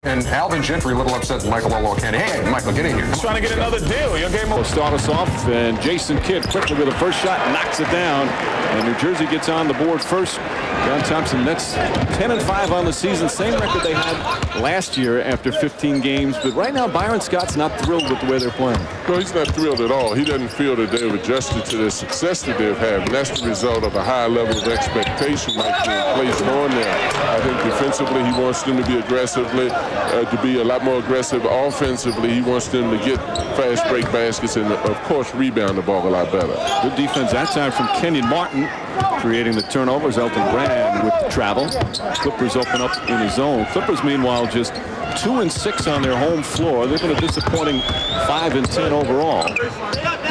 And Alvin Gentry a little upset with Michael Olowokandi. Hey, Michael, get in here. He's trying to get another deal. Your game will start us off, and Jason Kidd quickly with a first shot, knocks it down. And New Jersey gets on the board first. John Thompson, Nets 10-5 on the season. Same record they had last year after 15 games. But right now, Byron Scott's not thrilled with the way they're playing. No, he's not thrilled at all. He doesn't feel that they've adjusted to the success that they've had. And that's the result of a high level of expectation like being placed on there. I think defensively, he wants them to be aggressively, to be a lot more aggressive offensively. He wants them to get fast break baskets and, of course, rebound the ball a lot better. Good defense that time from Kenyon Martin, creating the turnovers. Elton Brand with the travel. Clippers open up in his zone. Clippers, meanwhile, just 2-6 on their home floor. They've been a disappointing 5-10 overall.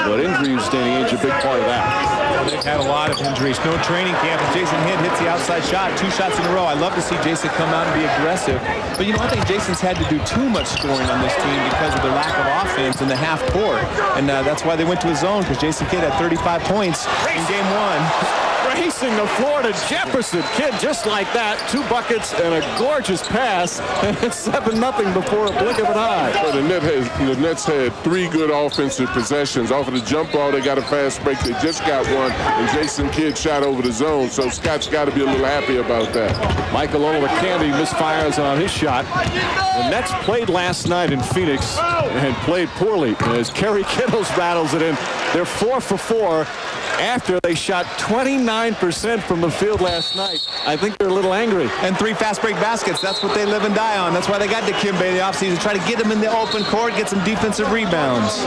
But injuries, Danny Ainge, a big part of that. They've had a lot of injuries. No training camp. Jason Kidd hits the outside shot 2 shots in a row. I love to see Jason come out and be aggressive. But, you know, I think Jason's had to do too much scoring on this team because of the lack of offense in the half court. And that's why they went to his zone, because Jason Kidd had 35 points in game 1. Racing the floor to Jefferson. Kidd just like that. 2 buckets and a gorgeous pass. And it's 7-0 before a blink of an eye. Well, the Nets had 3 good offensive possessions. Off of the jump ball, they got a fast break. They just got one. And Jason Kidd shot over the zone. So Scott's got to be a little happy about that. Michael Olowokandi misfires on his shot. The Nets played last night in Phoenix and played poorly as Kerry Kittles battles it in. They're 4 for 4. After they shot 29% from the field last night. I think they're a little angry. And 3 fast break baskets. That's what they live and die on. That's why they got Dikembe in the offseason. Try to get him in the open court, get some defensive rebounds.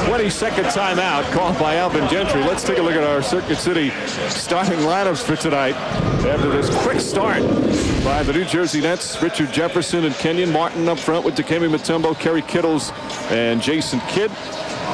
22nd timeout called by Alvin Gentry. Let's take a look at our Circuit City starting lineups for tonight. After this quick start by the New Jersey Nets, Richard Jefferson and Kenyon Martin up front with Dikembe Mutombo, Kerry Kittles, and Jason Kidd.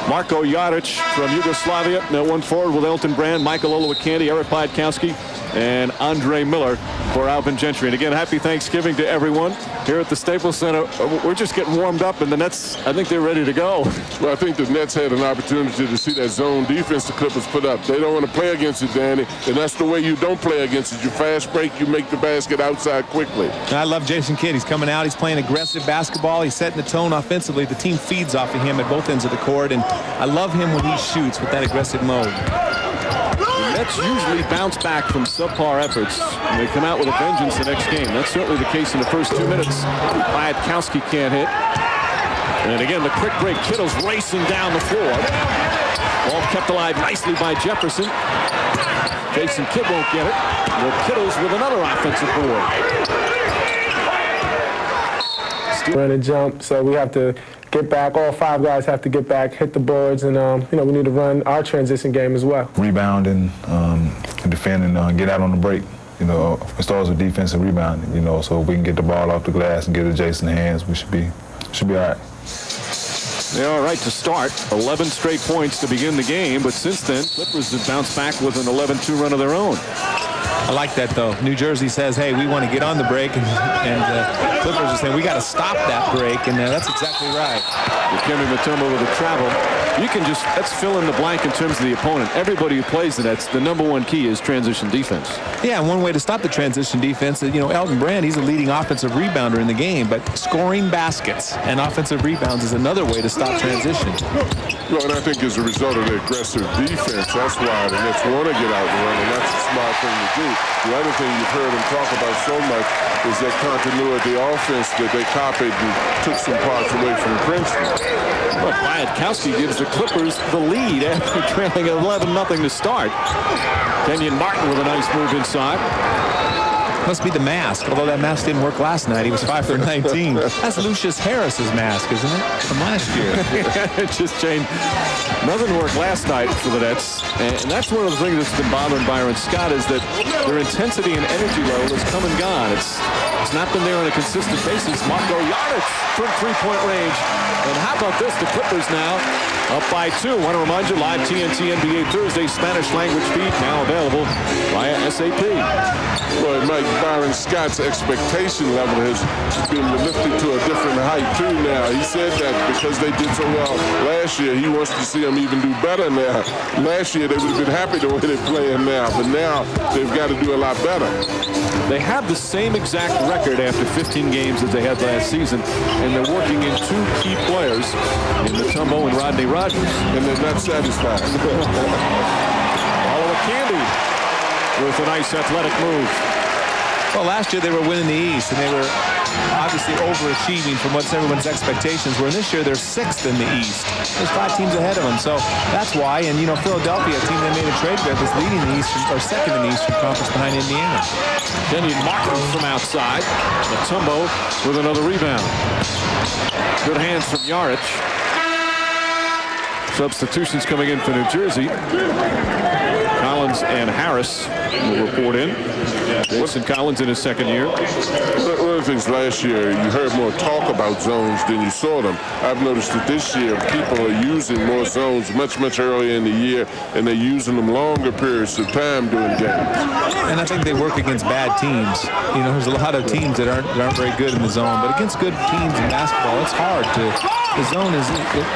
Marko Jaric from Yugoslavia, one forward with Elton Brand, Michael Olowokandi, Eric Piatkowski, and Andre Miller for Alvin Gentry. And again, happy Thanksgiving to everyone here at the Staples Center. We're just getting warmed up, and the Nets, I think they're ready to go. Well, I think the Nets had an opportunity to see that zone defense the Clippers put up. They don't want to play against it, Danny, and that's the way you don't play against it. You fast break, you make the basket outside quickly. I love Jason Kidd. He's coming out. He's playing aggressive basketball. He's setting the tone offensively. The team feeds off of him at both ends of the court, and I love him when he shoots with that aggressive mode. The Nets usually bounce back from subpar efforts, and they come out with a vengeance the next game. That's certainly the case in the first 2 minutes. Piatkowski can't hit. And again, the quick break. Kittles racing down the floor. Ball kept alive nicely by Jefferson. Jason Kidd won't get it. Well, Kittles with another offensive board. Run and jump, so we have to get back. All 5 guys have to get back, hit the boards, and we need to run our transition game as well. Rebound and defend and get out on the break. It starts with defense and rebounding. So if we can get the ball off the glass and get it Jason's hands, we should be all right. They're all right to start. 11 straight points to begin the game, but since then, Clippers have bounced back with an 11-2 run of their own. I like that, though. New Jersey says, hey, we want to get on the break, and Clippers are saying we got to stop that break, and that's exactly right. Dikembe Mutombo with a travel. You can just, let's fill in the blank in terms of the opponent. Everybody who plays the Nets, the #1 key is transition defense. Yeah, and one way to stop the transition defense is, Elton Brand, he's a leading offensive rebounder in the game, but scoring baskets and offensive rebounds is another way to stop transition. Well, and I think as a result of the aggressive defense, that's why the Nets want to get out and run, and that's a smart thing to do. The other thing you've heard him talk about so much is that continuity offense that they copied and took some parts away from Princeton. Well, Piatkowski gives the Clippers the lead after trailing 11-0 to start. Kenyon Martin with a nice move inside. Must be the mask, although that mask didn't work last night. He was 5 for 19. That's Lucius Harris's mask, isn't it? From last year. It just changed. Nothing worked last night for the Nets. And that's one of the things that's been bothering Byron Scott is that their intensity and energy level has come and gone. It's not been there on a consistent basis. Marko Jaric from 3-point range. And how about this? The Clippers now up by 2. Want to remind you, live TNT NBA Thursday Spanish language feed now available via SAP. Well, Mike, Byron Scott's expectation level has been lifted to a different height, too, now. He said that because they did so well last year, he wants to see them even do better now. Last year, they would have been happy to win it playing now, but now they've got to do a lot better. They have the same exact record after 15 games as they had last season, and they're working in 2 key players in Mutombo and Rodney Rogers. And they're not satisfied. Oliver Candy with a nice athletic move. Well, last year they were winning the East, and they were obviously overachieving from what's everyone's expectations were. And this year they're 6th in the East. There's 5 teams ahead of them, so that's why. And, you know, Philadelphia, a team they made a trade with, is leading the East, or 2nd in the Eastern Conference behind Indiana. Kenyon Martin from outside. Mutombo with another rebound. Good hands from Yarich. Substitutions coming in for New Jersey. Collins and Harris will report in. Jason Collins in his 2nd year. One of the things last year, you heard more talk about zones than you saw them. I've noticed that this year people are using more zones much earlier in the year, and they're using them longer periods of time during games. And I think they work against bad teams. You know, there's a lot of teams that aren't very good in the zone, but against good teams in basketball, it's hard to. The zone is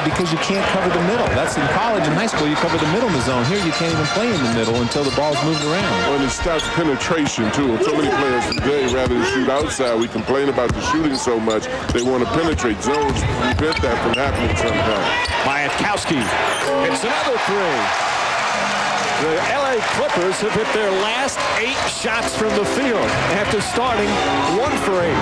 because you can't cover the middle. That's in college and high school. You cover the middle in the zone. Here, you can't even play in the middle until the ball's moved around. Well, and it stops penetration, too. So many players today, rather than shoot outside, we complain about the shooting so much. They want to penetrate zones to prevent that from happening sometimes. Mayatkowski hits another 3. The LA Clippers have hit their last 8 shots from the field after starting 1 for 8.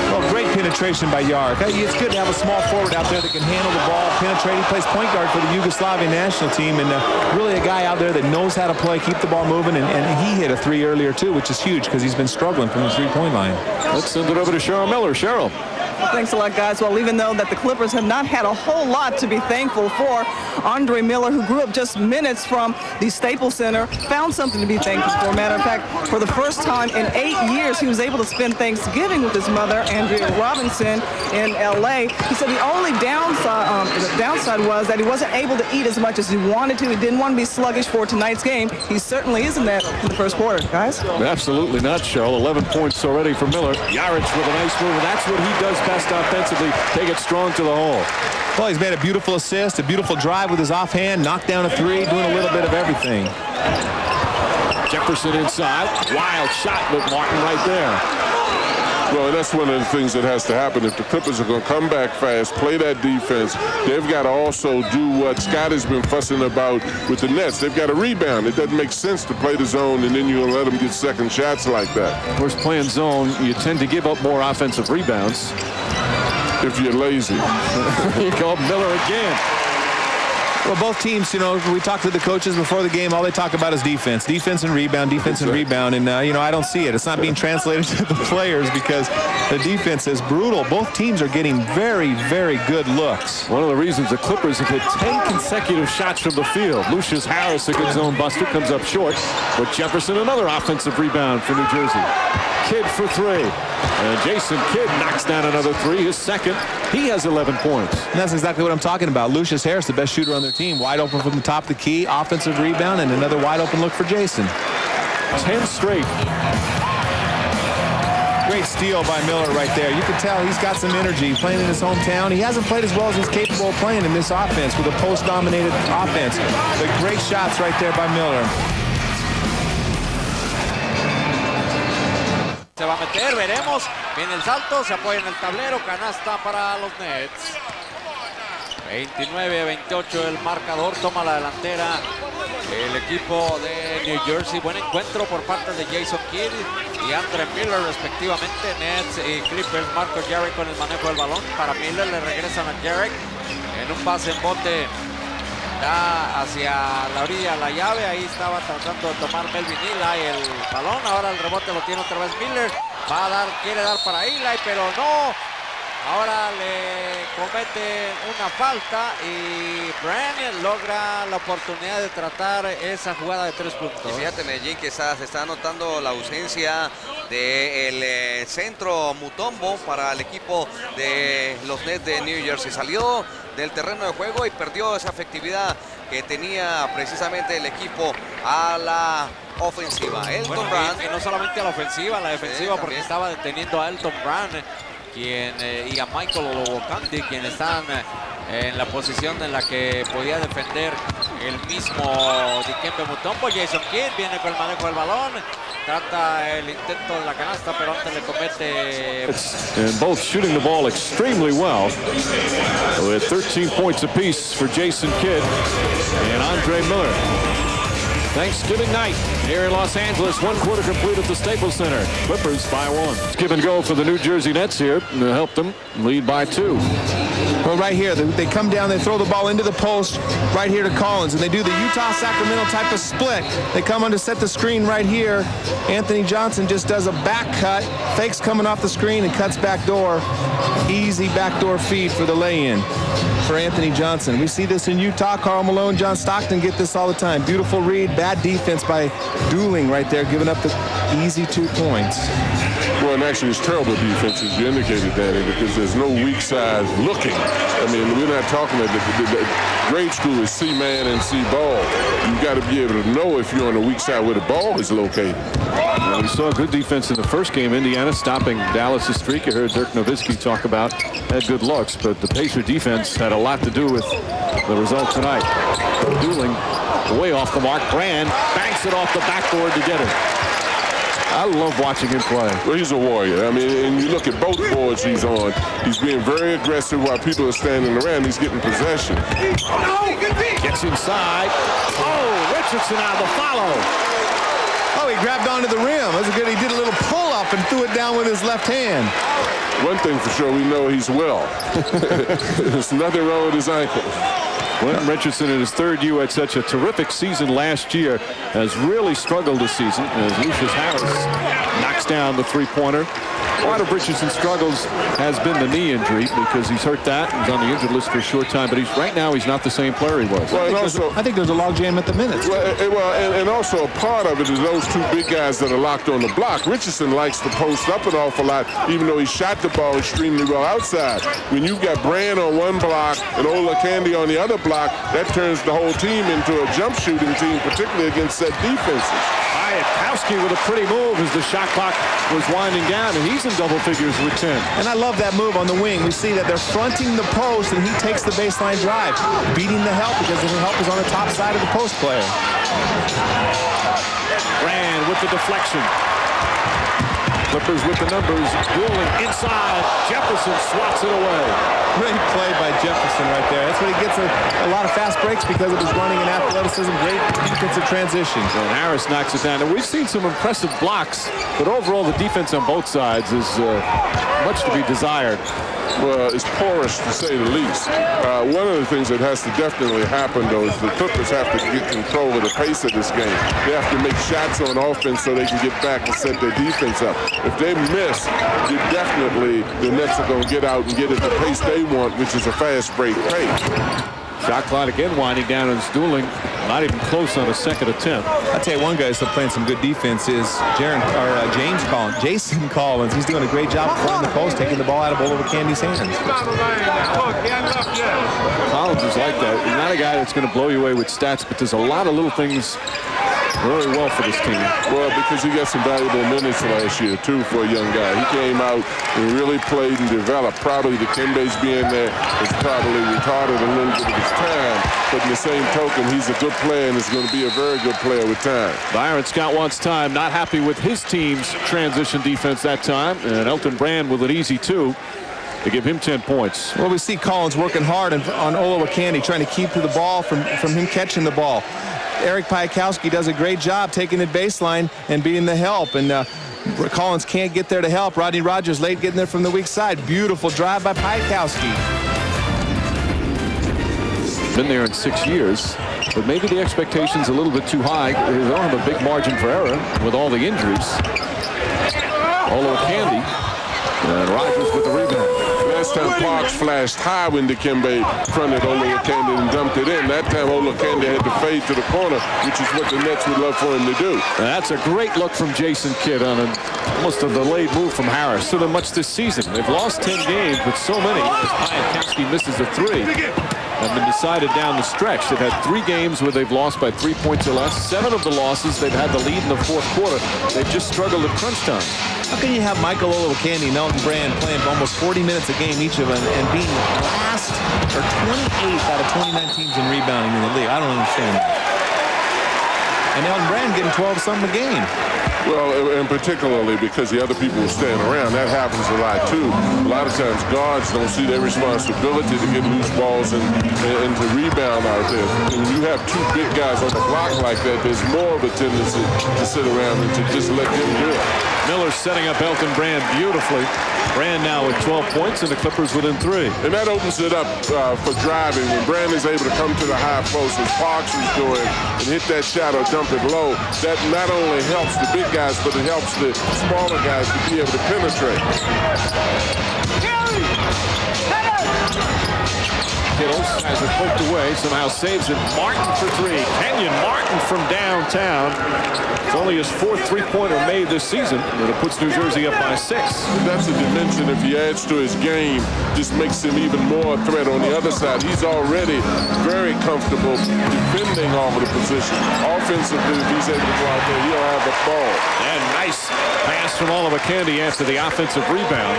Well, great penetration by Yarich. It's good to have a small forward out there that can handle the ball, penetrate. He plays point guard for the Yugoslavian national team, and really a guy out there that knows how to play, keep the ball moving, and he hit a 3 earlier, too, which is huge because he's been struggling from the 3-point line. Let's send it over to Cheryl Miller. Cheryl. Thanks a lot, guys. Well, even though that the Clippers have not had a whole lot to be thankful for, Andre Miller, who grew up just minutes from the Staples Center, found something to be thankful for. Matter of fact, for the first time in 8 years, he was able to spend Thanksgiving with his mother, Andrea Robinson, in L.A. He said the only downside was that he wasn't able to eat as much as he wanted to. He didn't want to be sluggish for tonight's game. He certainly isn't that in the first quarter, guys. Absolutely not, Cheryl. 11 points already for Miller. Yarich with a nice move, and that's what he does best offensively. Take it strong to the hole. Well, he's made a beautiful assist, a beautiful drive with his offhand, knocked down a 3, doing a little bit of everything. Jefferson inside. Wild shot with Martin right there. Well, and that's one of the things that has to happen. If the Clippers are going to come back fast, play that defense, they've got to also do what Scott has been fussing about with the Nets. They've got to rebound. It doesn't make sense to play the zone and then you're going to let them get second shots like that. Of course, playing zone, you tend to give up more offensive rebounds. If you're lazy. You call Miller again. Well, both teams, you know, we talked to the coaches before the game. All they talk about is defense. Defense and rebound, defense and rebound. And, you know, I don't see it. It's not being translated to the players because the defense is brutal. Both teams are getting very, very good looks. One of the reasons the Clippers have hit 10 consecutive shots from the field. Lucius Harris, a good zone buster, comes up short. But Jefferson, another offensive rebound for New Jersey. Kidd for 3. And Jason Kidd knocks down another 3, his 2nd. He has 11 points. And that's exactly what I'm talking about. Lucius Harris, the best shooter on their team. Wide open from the top of the key, offensive rebound, and another wide open look for Jason. 10 straight. Great steal by Miller right there. You can tell he's got some energy playing in his hometown. He hasn't played as well as he's capable of playing in this offense with a post-dominated offense. But great shots right there by Miller. Se va a meter, veremos. Viene el salto, se apoya en el tablero, canasta para los Nets. 29-28 el marcador, toma la delantera el equipo de New Jersey. Buen encuentro por parte de Jason Kidd y Andre Miller respectivamente. Nets y Clippers. Marcus Jarrett con el manejo del balón. Para Miller, le regresan a Jarrett en un pase en bote. Da hacia la orilla la llave, ahí estaba tratando de tomar Melvin Eli el balón, ahora el rebote lo tiene otra vez Miller, va a dar, quiere dar para Eli, pero no, ahora le comete una falta y Brand logra la oportunidad de tratar esa jugada de 3 puntos. Y fíjate, Medellín, que se está notando la ausencia del centro Mutombo para el equipo de los Nets de New Jersey. Salió del terreno de juego y perdió esa efectividad que tenía precisamente el equipo a la ofensiva. Elton Brand. Y no solamente a la ofensiva, a la defensiva, porque estaba deteniendo a Elton Brand y a Michael Olowokandi, quienes están en la posición en la que podía defender el mismo Dikembe Mutombo. Jason Kidd viene con el manejo del balón. Trata el intento de la canasta, pero antes le comete. And both shooting the ball extremely well. With 13 points apiece for Jason Kidd and Andre Miller. Thanksgiving night here in Los Angeles. 1 quarter complete at the Staples Center. Clippers by 1. Give and go for the New Jersey Nets here to help them lead by 2. Well, right here, they come down, they throw the ball into the post right here to Collins, and they do the Utah-Sacramento type of split. They come on to set the screen right here. Anthony Johnson just does a back cut, fakes coming off the screen and cuts back door. Easy backdoor feed for the lay-in for Anthony Johnson. We see this in Utah. Karl Malone, John Stockton get this all the time. Beautiful read, bad defense by Dooling right there, giving up the easy 2 points. Well, and actually, it's terrible defense, as you indicated, Danny, because there's no weak side looking. I mean, we're not talking about the grade school is C-man and C-ball. You've got to be able to know if you're on the weak side where the ball is located. Well, we saw good defense in the first game. Indiana stopping Dallas' streak. You heard Dirk Nowitzki talk about had good looks, but the Pacer defense had a lot to do with the result tonight. Dooling way off the mark. Brand banks it off the backboard to get it. I love watching him play. Well, he's a warrior. I mean, and you look at both boards he's on. He's being very aggressive while people are standing around. He's getting possession. Gets inside. Oh, Richardson on the follow. Oh, he grabbed onto the rim. That was good. He did a little pull-up and threw it down with his left hand. One thing for sure, we know he's well. There's nothing wrong with his ankle. Quentin Richardson in his 3rd year had such a terrific season last year, has really struggled this season as Lucius Harris knocks down the 3-pointer. Part of Richardson's struggles has been the knee injury because he's hurt that. He's on the injured list for a short time, but right now he's not the same player he was. Well, I think there's a log jam at the minutes. And also a part of it is those 2 big guys that are locked on the block. Richardson likes to post up an awful lot, even though he shot the ball extremely well outside. When you've got Brand on one block and Olakandi on the other block, that turns the whole team into a jump shooting team, particularly against set defenses. Kowski with a pretty move as the shot clock was winding down, and he's in double figures with 10. And I love that move on the wing. We see that they're fronting the post, and he takes the baseline drive, beating the help because the help is on the top side of the post player. Brand with the deflection. Clippers with the numbers. Dooling inside. Jefferson swats it away. Great play by Jefferson right there. That's what he gets a lot of fast breaks because of his running and athleticism. Great defensive transitions. And Harris knocks it down. And we've seen some impressive blocks, but overall the defense on both sides is much to be desired. Well, it's porous to say the least. One of the things that has to definitely happen, though, is the Clippers have to get control of the pace of this game. They have to make shots on offense so they can get back and set their defense up. If they miss, definitely the Nets are going to get out and get at the pace they want, which is a fast break pace. Shot clock again winding down, and it's Dooling not even close on a second attempt. I'll tell you one guy who's still playing some good defense is Jason Collins. He's doing a great job of flying the post, taking the ball out of Olowokandi hands. Collins is like that. He's not a guy that's going to blow you away with stats, but there's a lot of little things very well for this team. Well, because he got some valuable minutes last year, too, for a young guy. He came out and really played and developed. Probably Dikembe's being there has probably retarded a little bit of his time. But in the same token, he's a good player and is going to be a very good player with time. Byron Scott wants time. Not happy with his team's transition defense that time. And Elton Brand with an easy 2 to give him 10 points. Well, we see Collins working hard on Olowokandi, trying to keep to the ball from him catching the ball. Eric Piakowski does a great job taking the baseline and beating the help. And Collins can't get there to help. Rodney Rogers late getting there from the weak side. Beautiful drive by Piakowski. Been there in 6 years, but maybe the expectation's a little bit too high. They don't have a big margin for error with all the injuries. Olowokandi and Rogers with the rebound. Last time Parks flashed high when Dikembe fronted Olowokandi and dumped it in. That time Olowokandi had to fade to the corner, which is what the Nets would love for him to do. That's a great look from Jason Kidd on almost a delayed move from Harris. So much this season. They've lost 10 games, but so many as Piakowski misses a 3. Have been decided down the stretch. They've had 3 games where they've lost by 3 points or less. 7 of the losses, they've had the lead in the 4th quarter. They've just struggled at crunch time. How can you have Michael Olowokandi and Elton Brand playing for almost 40 minutes a game each of them and being last or 28th out of 29 teams in rebounding in the league? I don't understand that. And Elton Brand getting 12-something a game. Well, and particularly because the other people were staying around. That happens a lot, too. A lot of times guards don't see their responsibility to get loose balls and to rebound out there. And when you have two big guys on the block like that, there's more of a tendency to sit around and to just let them do it. Miller setting up Elton Brand beautifully. Brand now with 12 points and the Clippers within 3. And that opens it up for driving. When Brand is able to come to the high post as Parks is doing and hit that shot or dump it low, that not only helps the big guys, but it helps the smaller guys to be able to penetrate. Kittles has it poked away, somehow saves it. Martin for 3. Kenyon Martin from downtown. It's only his 4th three-pointer made this season, and it puts New Jersey up by 6. That's a dimension, if he adds to his game, just makes him even more a threat on the other side. He's already very comfortable defending off of the position. Offensively, if he's able to go out there, he'll have the ball. And nice pass from Olowokandi after the offensive rebound.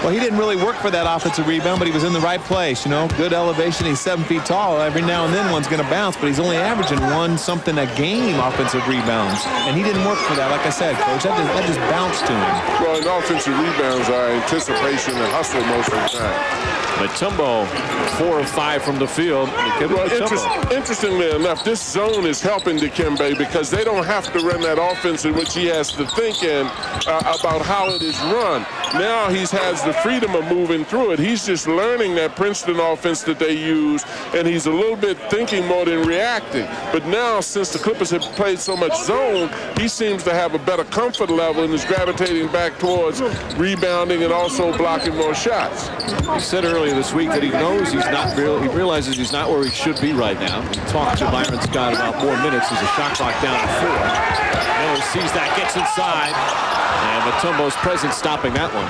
Well, he didn't really work for that offensive rebound, but he was in the right place. You know, good elevation. He's 7 feet tall. Every now and then one's going to bounce, but he's only averaging 1-something a game offensive rebounds. And he didn't work for that. Like I said, Coach, that just bounced to him. Well, and offensive rebounds are anticipation and hustle most of the time. Mutombo, 4 of 5 from the field. Well, interestingly enough, this zone is helping Dikembe because they don't have to run that offense in which he has to think in about how it is run. Now he has the freedom of moving through it. He's just learning that Princeton offense that they use, and he's a little bit thinking more than reacting. But now, since the Clippers have played so much zone, he seems to have a better comfort level and is gravitating back towards rebounding and also blocking more shots. He said earlier this week that he knows he realizes he's not where he should be right now. He talked to Byron Scott about more minutes. There's a shot clock down to 4. Miller sees that, gets inside, and Mutombo's presence stopping that one.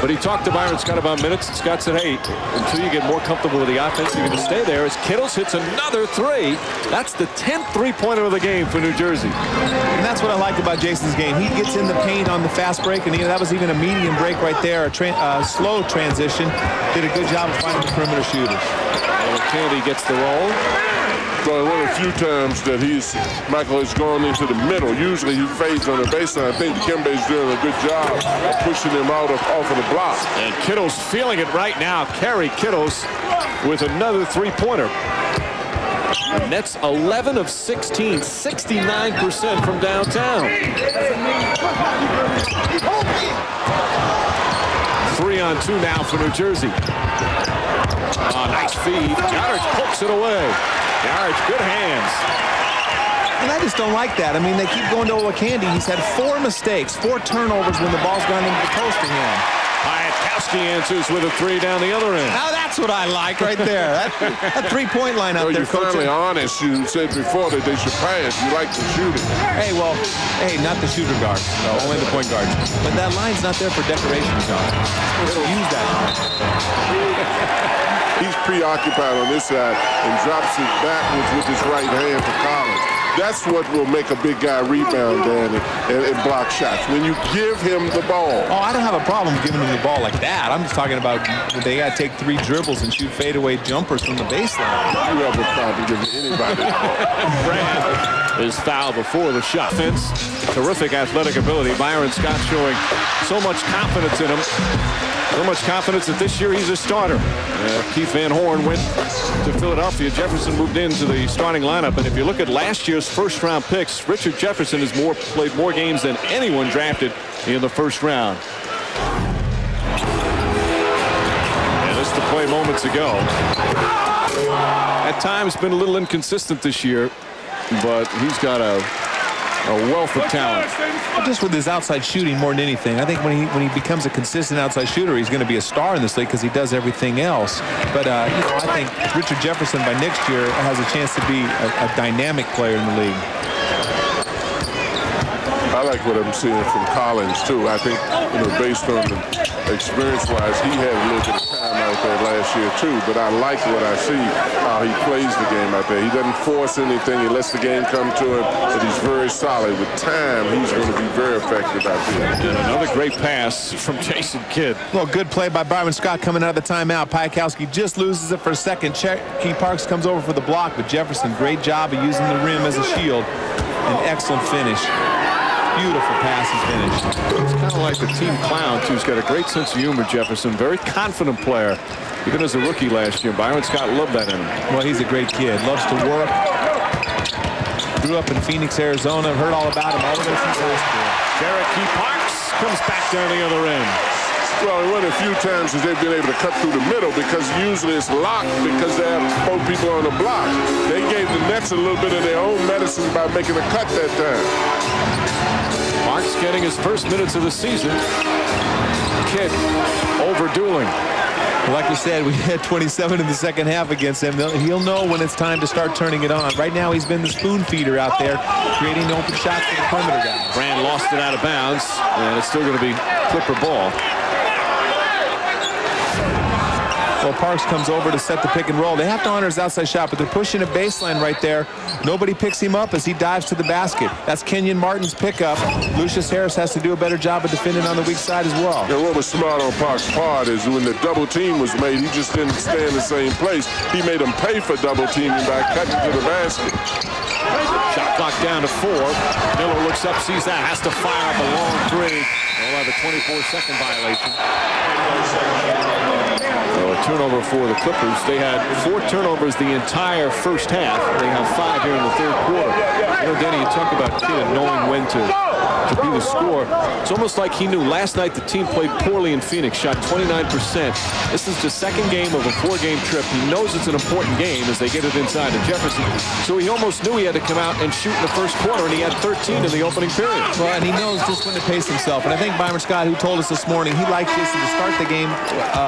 But he talked to Byron Scott about minutes, and Scott said, hey, until you get more comfortable with the offense, you're going to stay there. As Kittles hits another 3. That's the 10th three-pointer of the game for New Jersey. And that's what I liked about Jason's game. He gets in the paint on the fast break, and that was even a medium break right there, a slow transition. Did a good job of finding the perimeter shooters. Kennedy gets the roll. Well, one of the few times that Michael has gone into the middle. Usually he fades on the baseline. I think Dikembe's doing a good job of pushing him off of the block. And Kittles feeling it right now. Kerry Kittles with another three-pointer. Nets 11 of 16, 69% from downtown. 3-on-2 now for New Jersey. Nice feed. Goddard pokes it away. Goddard, good hands. And I just don't like that. I mean, they keep going to Olowokandi. He's had 4 mistakes, 4 turnovers when the ball's gone into the post to him. Piatkowski answers with a 3 down the other end. Now that's what I like right there. That three-point line out there, Coach. You're finally honest. You said before that they should pass. You like to shoot it. Hey, not the shooter guards. No, only the point guards. But that line's not there for decoration, John. You're supposed to use that line. He's preoccupied on this side and drops it backwards with his right hand to Collins. That's what will make a big guy rebound, Dan, and block shots. When you give him the ball. Oh, I don't have a problem giving him the ball like that. I'm just talking about they got to take 3 dribbles and shoot fadeaway jumpers from the baseline. You have a problem giving anybody the ball. Brand is fouled before the shot. Offense, terrific athletic ability. Byron Scott showing so much confidence in him. So much confidence that this year he's a starter. Keith Van Horn went to Philadelphia. Jefferson moved into the starting lineup. And if you look at last year's first-round picks, Richard Jefferson has played more games than anyone drafted in the first round. And this to play moments ago. At times been a little inconsistent this year, but he's got a wealth of talent. Just with his outside shooting more than anything. I think when he becomes a consistent outside shooter, he's going to be a star in this league because he does everything else. But I think Richard Jefferson by next year has a chance to be a dynamic player in the league. I like what I'm seeing from Collins too. I think, based on the experience-wise, he had a little bit of time out like that last year too, but I like what I see, how he plays the game out there. He doesn't force anything. He lets the game come to him, but he's very solid. With time, he's going to be very effective out there. And another great pass from Jason Kidd. Well, good play by Byron Scott coming out of the timeout. Piatkowski just loses it for a second. Cherokee Parks comes over for the block, but Jefferson, great job of using the rim as a shield. An excellent finish. Beautiful pass and finish. It's kind of like the team clown, too. He's got a great sense of humor, Jefferson. Very confident player. Even as a rookie last year, Byron Scott loved that in him. Well, he's a great kid. Loves to work. Grew up in Phoenix, Arizona. Heard all about him all the way from high school. Cherokee Parks comes back down the other end. Well, one of the few times that they've been able to cut through the middle, because usually it's locked because they have 4 people on the block. They gave the Nets a little bit of their own medicine by making a cut that time. Parks getting his first minutes of the season. Kidd overdueling. Like we said, we had 27 in the second half against him. He'll know when it's time to start turning it on. Right now, he's been the spoon feeder out there, creating open shots for the perimeter guys. Brand lost it out of bounds, and it's still going to be Clipper ball. Well, Parks comes over to set the pick and roll. They have to honor his outside shot, but they're pushing a baseline right there. Nobody picks him up as he dives to the basket. That's Kenyon Martin's pickup. Lucius Harris has to do a better job of defending on the weak side as well. And what was smart on Parks' part is when the double team was made, he just didn't stay in the same place. He made them pay for double teaming by cutting to the basket. Shot clock down to 4. Miller looks up, sees that, has to fire up a long 3. They'll have a 24-second violation. So a turnover for the Clippers. They had 4 turnovers the entire first half. They have 5 here in the third quarter. You know, Danny, you talk about Kidd knowing when to be the scorer. It's almost like he knew last night the team played poorly in Phoenix, shot 29%. This is the second game of a 4-game trip. He knows it's an important game as they get it inside to Jefferson. So he almost knew he had to come out and shoot in the first quarter, and he had 13 in the opening period. Well, and he knows just when to pace himself. And I think Byron Scott, who told us this morning, he likes Jason to start the game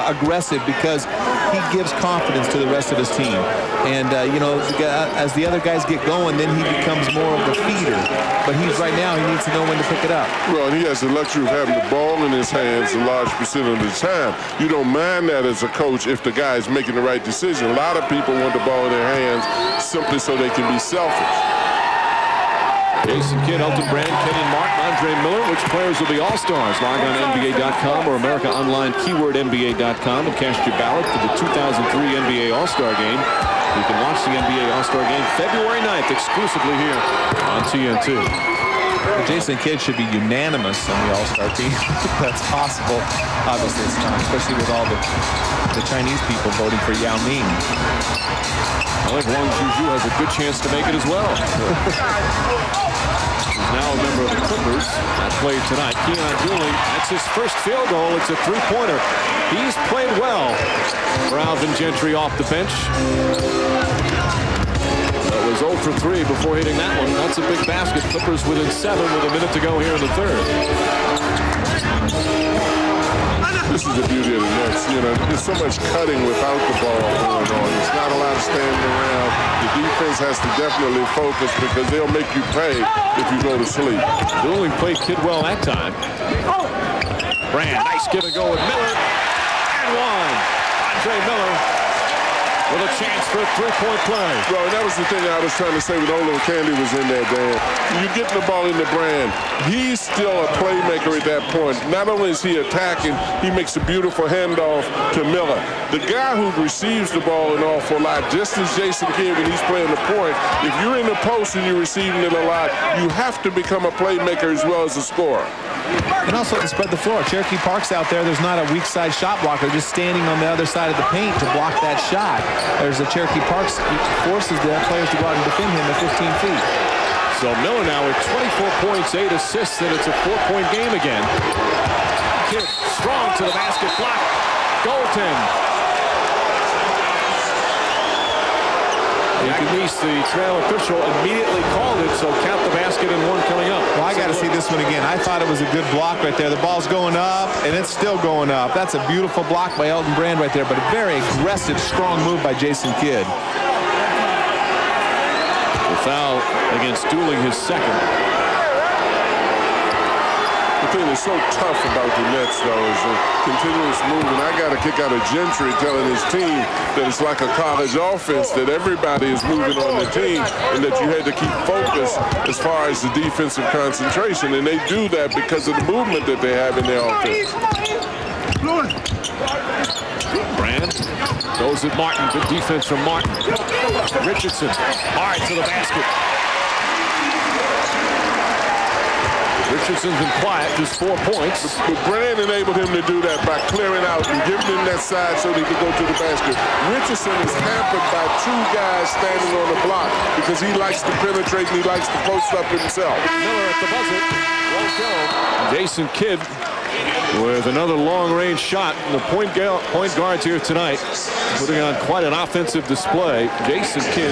aggressive because he gives confidence to the rest of his team. And, you know, as the other guys get going, then he becomes more of the feeder. But right now, he needs to know when to pick it up. Well, he has the luxury of having the ball in his hands a large percent of the time. You don't mind that as a coach if the guy is making the right decision. A lot of people want the ball in their hands simply so they can be selfish. Jason Kidd, Elton Brand, Kenyon Martin, Andre Miller. Which players will be all-stars? Log on NBA.com or America Online, keyword NBA.com, and cast your ballot for the 2003 NBA All-Star Game. You can watch the NBA All-Star Game February 9th exclusively here on TNT. Jason Kidd should be unanimous on the All-Star team. That's possible. Obviously, it's not, especially with all the Chinese people voting for Yao Ming. I think Wang Juju has a good chance to make it as well. He's now a member of the Clippers. That played tonight. Keon Dooling, that's his first field goal. It's a 3-pointer. He's played well for Alvin Gentry off the bench. That was 0 for 3 before hitting that one. That's a big basket. Clippers within 7 with a minute to go here in the third. This is the beauty of the Nets. You know, there's so much cutting without the ball going on. It's not a lot of standing around. The defense has to definitely focus because they'll make you pay if you go to sleep. Dooling played Kidd well that time. Brand, nice give and go with Miller. And one. Andre Miller with a chance for a 3-point play. Well, that was the thing I was trying to say when Olo Candy was in there, Dan. You get the ball in the Brand. He's still a playmaker at that point. Not only is he attacking, he makes a beautiful handoff to Miller. The guy who receives the ball an awful lot, just as Jason Kidd when he's playing the point, if you're in the post and you're receiving it a lot, you have to become a playmaker as well as a scorer. And also to spread the floor. Cherokee Park's out there. There's not a weak side shot blocker just standing on the other side of the paint to block that shot. There's a Cherokee Park's forces the players to go out and defend him at 15 feet. So Miller now with 24 points, 8 assists, and it's a 4-point game again. Kidd strong to the basket, block. Goaltend. The trail official immediately called it, so count the basket and one coming up. Well, I got to see this one again. I thought it was a good block right there. The ball's going up, and it's still going up. That's a beautiful block by Elton Brand right there, but a very aggressive, strong move by Jason Kidd. The foul against Dooling, his second. The thing that's so tough about the Nets, though, is the continuous movement. I got a kick out of Gentry telling his team that it's like a college offense, that everybody is moving on the team, and that you had to keep focus as far as the defensive concentration. And they do that because of the movement that they have in their offense. Brand goes at Martin. Good defense from Martin. Richardson hard to the basket. Richardson's been quiet, just 4 points. But Brand enabled him to do that by clearing out and giving him that side so that he could go to the basket. Richardson is hampered by 2 guys standing on the block because he likes to penetrate and he likes to post up himself. Miller at the buzzer. Won't go. Jason Kidd with another long-range shot. The point guards here tonight putting on quite an offensive display. Jason Kidd,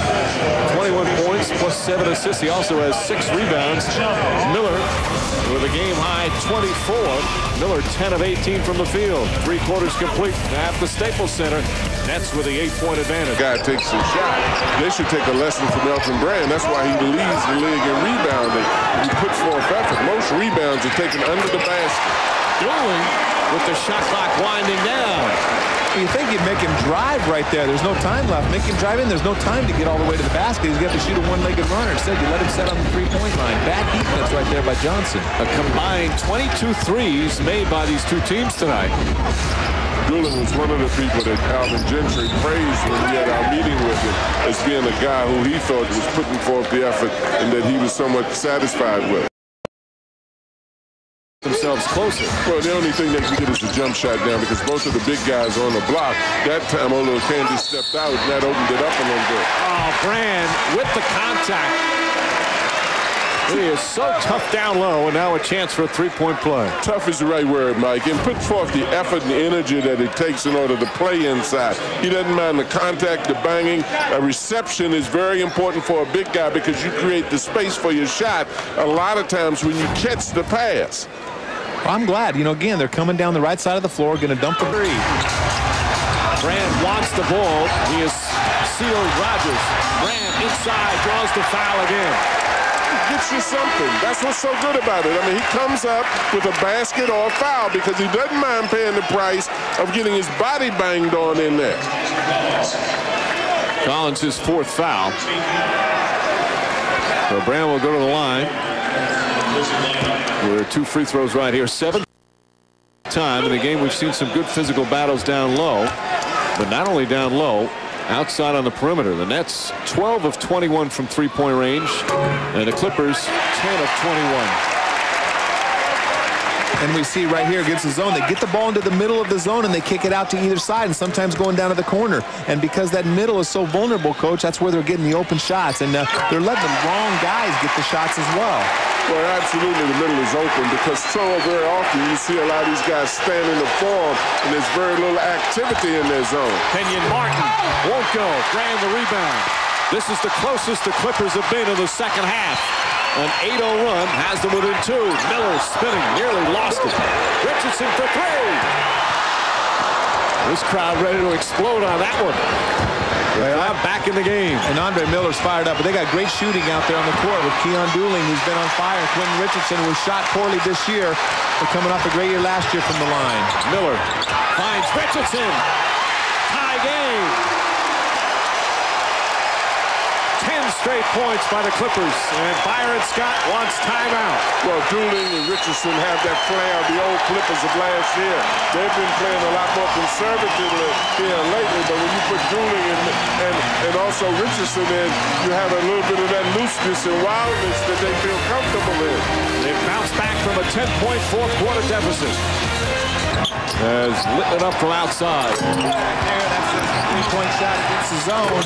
21 points plus 7 assists. He also has 6 rebounds. Miller with a game-high 24. Miller 10 of 18 from the field. 3 quarters complete at the Staples Center. Nets with the 8-point advantage. Guy takes a shot. They should take a lesson from Elton Brand. That's why he leads the league in rebounding. He puts forth effort. Most rebounds are taken under the basket. Dooley with the shot clock winding down. You think you'd make him drive right there. There's no time left. Make him drive in. There's no time to get all the way to the basket. He's got to shoot a one-legged runner. Instead, you let him set on the three-point line. Bad defense right there by Johnson. A combined 22 threes made by these 2 teams tonight. Doolin was one of the people that Alvin Gentry praised when we had our meeting with him as being a guy who he thought was putting forth the effort and that he was somewhat satisfied with. Themselves closer. Well, the only thing they can get is a jump shot down because both of the big guys are on the block. That time, Olo Candy stepped out and that opened it up a little bit. Oh, Brand with the contact. He is so tough down low, and now a chance for a 3-point play. Tough is the right word, Mike, and put forth the effort and the energy that it takes in order to play inside. He doesn't mind the contact, the banging. A reception is very important for a big guy because you create the space for your shot a lot of times when you catch the pass. Well, I'm glad. You know, again, they're coming down the right side of the floor, going to dump the three. Brand wants the ball. He has sealed Rogers. Brand inside, draws the foul again. Gets you something. That's what's so good about it. I mean, he comes up with a basket or a foul because he doesn't mind paying the price of getting his body banged on in there. Collins, his 4th foul. So Brand will go to the line. We're 2 free throws right here. 7th time in the game. We've seen some good physical battles down low, but not only down low, outside on the perimeter. The Nets 12 of 21 from 3-point range, and the Clippers 10 of 21. And we see right here against the zone, they get the ball into the middle of the zone and they kick it out to either side, and sometimes going down to the corner. And because that middle is so vulnerable, Coach, that's where they're getting the open shots. And they're letting the wrong guys get the shots as well. Well, absolutely, the middle is open because so very often you see a lot of these guys stand in the form and there's very little activity in their zone. Kenyon Martin won't go. Brand the rebound. This is the closest the Clippers have been in the second half. An 8-0 run has them within 2. Miller spinning, nearly lost it. Richardson for 3. This crowd ready to explode on that one. They're back in the game. And Andre Miller's fired up, but they got great shooting out there on the court with Keon Dooling, who's been on fire. Quentin Richardson, who was shot poorly this year. They're coming off a great year last year from the line. Miller finds Richardson. Tie game. 10 straight points by the Clippers, and Byron Scott wants timeout. Well, Dooling and Richardson have that flair of the old Clippers of last year. They've been playing a lot more conservatively here lately, but when you put Dooling and also Richardson in, you have a little bit of that looseness and wildness that they feel comfortable in. They've bounced back from a 10-point fourth-quarter deficit. Has lit it up from outside. Back there, that's a 3-point shot against the zone.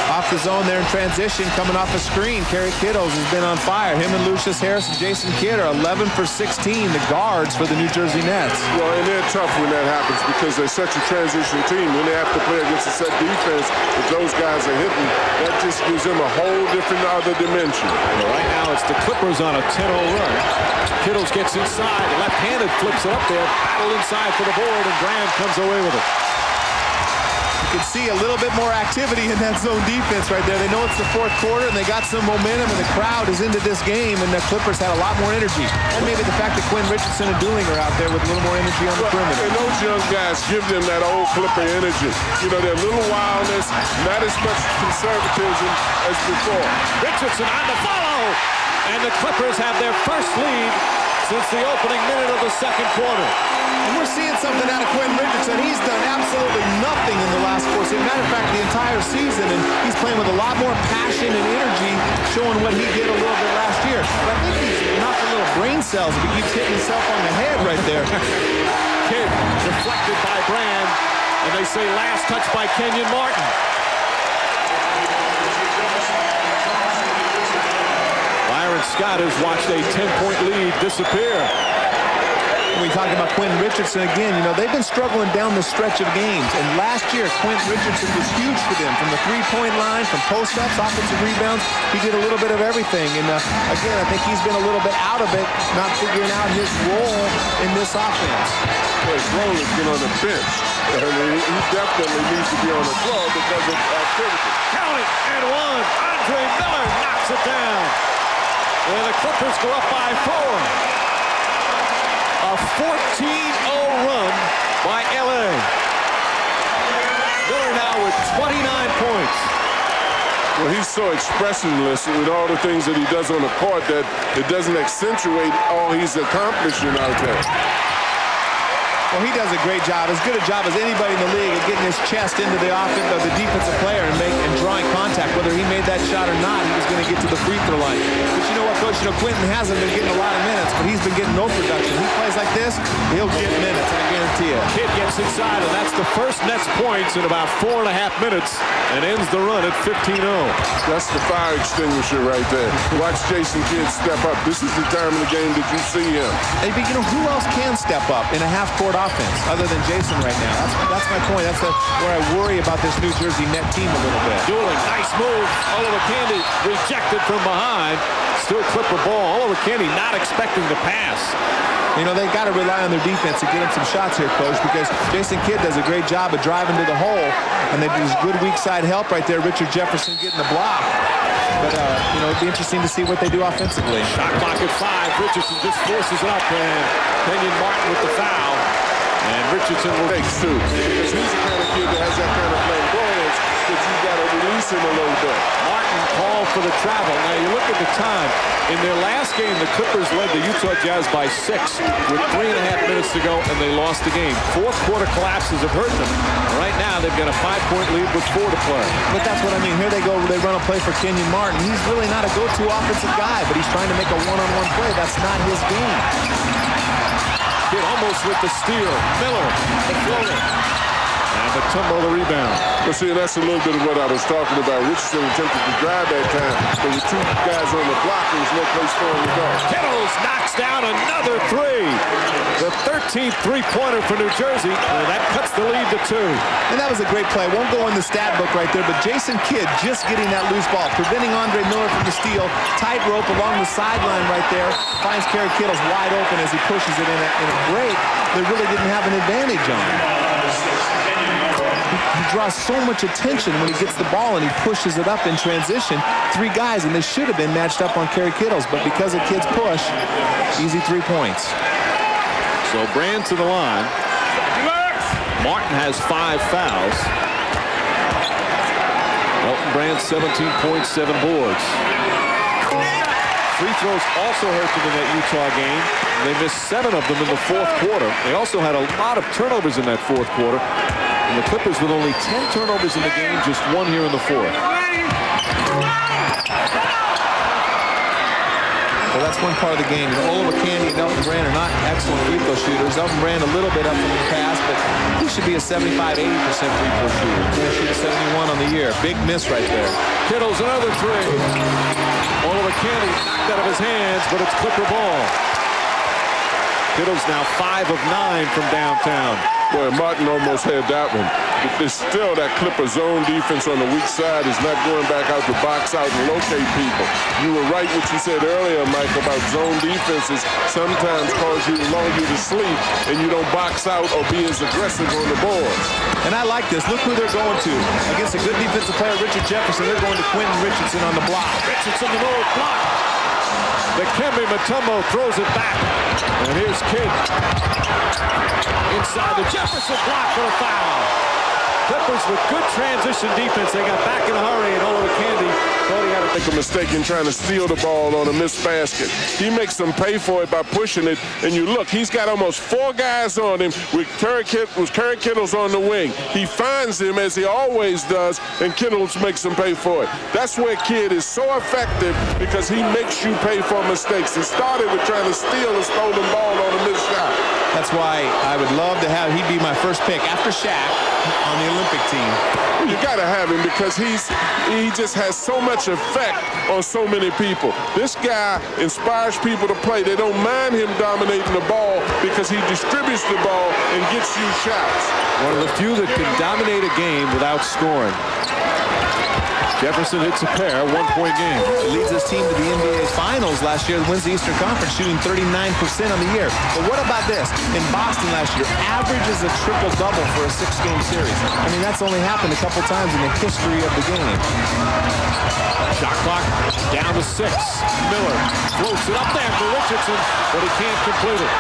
Off the zone there in transition, coming off a screen. Kerry Kittles has been on fire. Him and Lucius Harris and Jason Kidd are 11 for 16, the guards for the New Jersey Nets. Well, and they're tough when that happens because they're such a transition team. When they have to play against a set defense, if those guys are hitting, that just gives them a whole different other dimension. Well, right now it's the Clippers on a 10-0 run. Kittles gets inside, left-handed, flips it up there, battle inside for the board, and Graham comes away with it. You can see a little bit more activity in that zone defense right there. They know it's the fourth quarter, and they got some momentum, and the crowd is into this game, and the Clippers had a lot more energy. And maybe the fact that Quinn Richardson and Dooling are out there with a little more energy on the perimeter. And those young guys give them that old Clipper energy. You know, their little wildness, not as much conservatism as before. Richardson on the follow, and the Clippers have their first lead since the opening minute of the second quarter. And we're seeing something out of Quinn Richardson. He's done absolutely nothing in the last 4 seasons. Matter of fact, the entire season, and he's playing with a lot more passion and energy, showing what he did a little bit last year. But I think he's knocking little brain cells if he keeps hitting himself on the head right there. Kidd deflected by Brand, and they say last touch by Kenyon Martin. Byron Scott has watched a 10-point lead disappear. We talk about Quinn Richardson again. You know, they've been struggling down the stretch of games. And last year, Quinn Richardson was huge for them. From the three-point line, from post-ups, offensive rebounds, he did a little bit of everything. And again, I think he's been a little bit out of it, not figuring out his role in this offense. Well, his role has been on the bench. I mean, he definitely needs to be on the floor because of activity. Count it, and one. Andre Miller knocks it down. And the Clippers go up by 4. A 14-0 run by L.A. Miller now with 29 points. Well, he's so expressionless with all the things that he does on the court that it doesn't accentuate all he's accomplishing out there. Well, he does a great job, as good a job as anybody in the league at getting his chest into the offense of the defensive player and drawing contact. Whether he made that shot or not, he was going to get to the free throw line. But you know what, Coach? You know, Quentin hasn't been getting a lot of minutes, but he's been getting no production. He plays like this, he'll get minutes, I guarantee it. Kidd gets inside, and that's the first Nets points in about 4.5 minutes and ends the run at 15-0. That's the fire extinguisher right there. Watch Jason Kidd step up. This is the time in the game that you see him. And, you know, who else can step up in a half-court offense other than Jason right now? That's my point. That's where I worry about this New Jersey Net team a little bit. Dooling, nice move. Oliver Candy rejected from behind. Still Clipper ball. Oliver Candy not expecting the pass. You know, they've got to rely on their defense to get him some shots here, Coach, because Jason Kidd does a great job of driving to the hole, and they do good weak side help right there. Richard Jefferson getting the block. But, you know, it'd be interesting to see what they do offensively. Shot clock at 5. Richardson just forces it up, and Kenyon Martin with the foul. And Richardson will take two, because he's the kind of kid that has that kind of flamboyance that you've got to release him a little bit. Martin called for the travel. Now, you look at the time. In their last game, the Clippers led the Utah Jazz by 6 with 3.5 minutes to go, and they lost the game. Fourth quarter collapses have hurt them. Right now, they've got a 5-point lead with 4 to play. But that's what I mean. Here they go. They run a play for Kenyon Martin. He's really not a go-to offensive guy, but he's trying to make a one-on-one play. That's not his game. Kidd almost with the steal. Miller, the floater. And Mutombo the rebound. Well, see, that's a little bit of what I was talking about. Richardson attempted to drive that time, but with 2 guys on the block, there was no place for him to go. Kittles knocks down another 3. The 13th three-pointer for New Jersey, and that cuts the lead to 2. And that was a great play. Won't go in the stat book right there, but Jason Kidd just getting that loose ball, preventing Andre Miller from the steal. Tightrope along the sideline right there. Finds Kerry Kittles wide open as he pushes it in a break that really didn't have an advantage on him. He draws so much attention when he gets the ball and he pushes it up in transition. 3 guys, and they should have been matched up on Kerry Kittles, but because of Kidd's push, easy 3 points. So Brand to the line. Martin has 5 fouls. Elton Brand 17 points, 7 boards. Free throws also hurt them in that Utah game. They missed 7 of them in the fourth quarter. They also had a lot of turnovers in that fourth quarter. And the Clippers with only 10 turnovers in the game, just 1 here in the fourth. Well, that's one part of the game. Oliver Candy and Elton Brand are not excellent free throw shooters. Elton Brand a little bit up in the pass, but he should be a 75-80% free throw shooter. He's going to shoot a 71 on the year. Big miss right there. Kittles another 3. Oliver Candy knocked out of his hands, but it's Clipper ball. Kittles now 5 of 9 from downtown. Boy, Martin almost had that one. but there's still that Clipper zone defense on the weak side is not going back out to box out and locate people. You were right what you said earlier, Mike, about zone defenses sometimes cause you lull you to sleep and you don't box out or be as aggressive on the boards. And I like this. Look who they're going to. Against a good defensive player, Richard Jefferson, they're going to Quentin Richardson on the block. Richardson, the low block. Dikembe Mutombo throws it back. And here's Kidd. Inside the Jefferson block for a foul. Clippers with good transition defense. They got back in a hurry, and Olo Candy thought he had to make a mistake in trying to steal the ball on a missed basket. He makes them pay for it by pushing it, and you look, he's got almost 4 guys on him with Kerry Kittles on the wing. He finds him as he always does, and Kittles makes him pay for it. That's where Kidd is so effective because he makes you pay for mistakes. He started with trying to steal a stolen ball on a missed shot. That's why I would love to have, he'd be my first pick after Shaq on the Olympic team. You got to have him because he just has so much effect on so many people. This guy inspires people to play. They don't mind him dominating the ball because he distributes the ball and gets you shots. One of the few that can dominate a game without scoring. Jefferson hits a pair, 1-point game. He leads his team to the NBA Finals last year, wins the Eastern Conference, shooting 39% on the year. But what about this? In Boston last year, averages a triple-double for a 6-game series. I mean, that's only happened a couple times in the history of the game. Shot clock down to 6. Miller floats it up there for Richardson, but he can't complete it.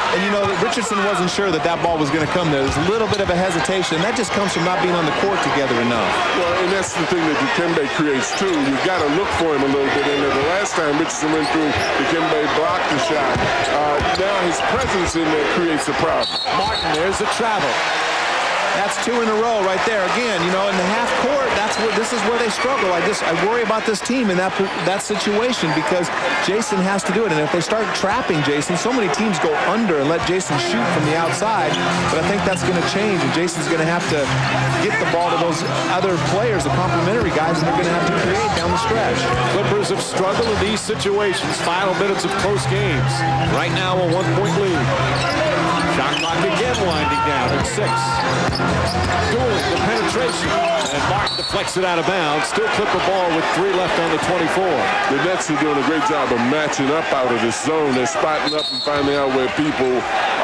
And you know, Richardson wasn't sure that ball was going to come there. There's a little bit of a hesitation. That just comes from not being on the court together enough. Well, and that's the thing that Dikembe creates, too. You've got to look for him a little bit in there. The last time Richardson went through, Dikembe blocked the shot. Now his presence in there creates a problem. Martin, there's the travel. That's 2 in a row right there. Again, you know, in the half court, this is where they struggle. I worry about this team in that situation because Jason has to do it. And if they start trapping Jason, so many teams go under and let Jason shoot from the outside. But I think that's going to change, and Jason's going to have to get the ball to those other players, the complementary guys, and they're going to have to create down the stretch. Clippers have struggled in these situations. Final minutes of close games. Right now a 1-point lead. Shot clock again winding down at 6. Doing the penetration. And Martin deflects it out of bounds. Still Clipper ball with 3 left on the 24. The Nets are doing a great job of matching up out of this zone. They're spotting up and finding out where people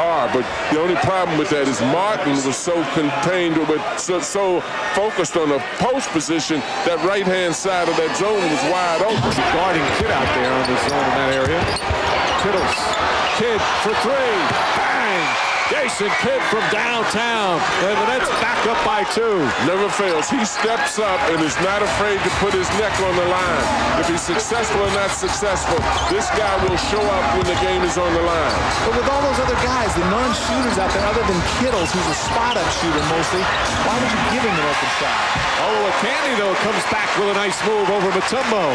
are. But the only problem with that is Martin was so contained, but so focused on the post position, that right-hand side of that zone was wide open. Guarding Kidd out there on the zone in that area. Kittles. Kidd for 3. Bang! Jason Kidd from downtown, and the Nets back up by 2. Never fails. He steps up and is not afraid to put his neck on the line. If he's successful or not successful, this guy will show up when the game is on the line. But with all those other guys, the non-shooters out there, other than Kittles, who's a spot-up shooter mostly, why would you give him an open shot? Olo Candy, though, comes back with a nice move over Mutombo.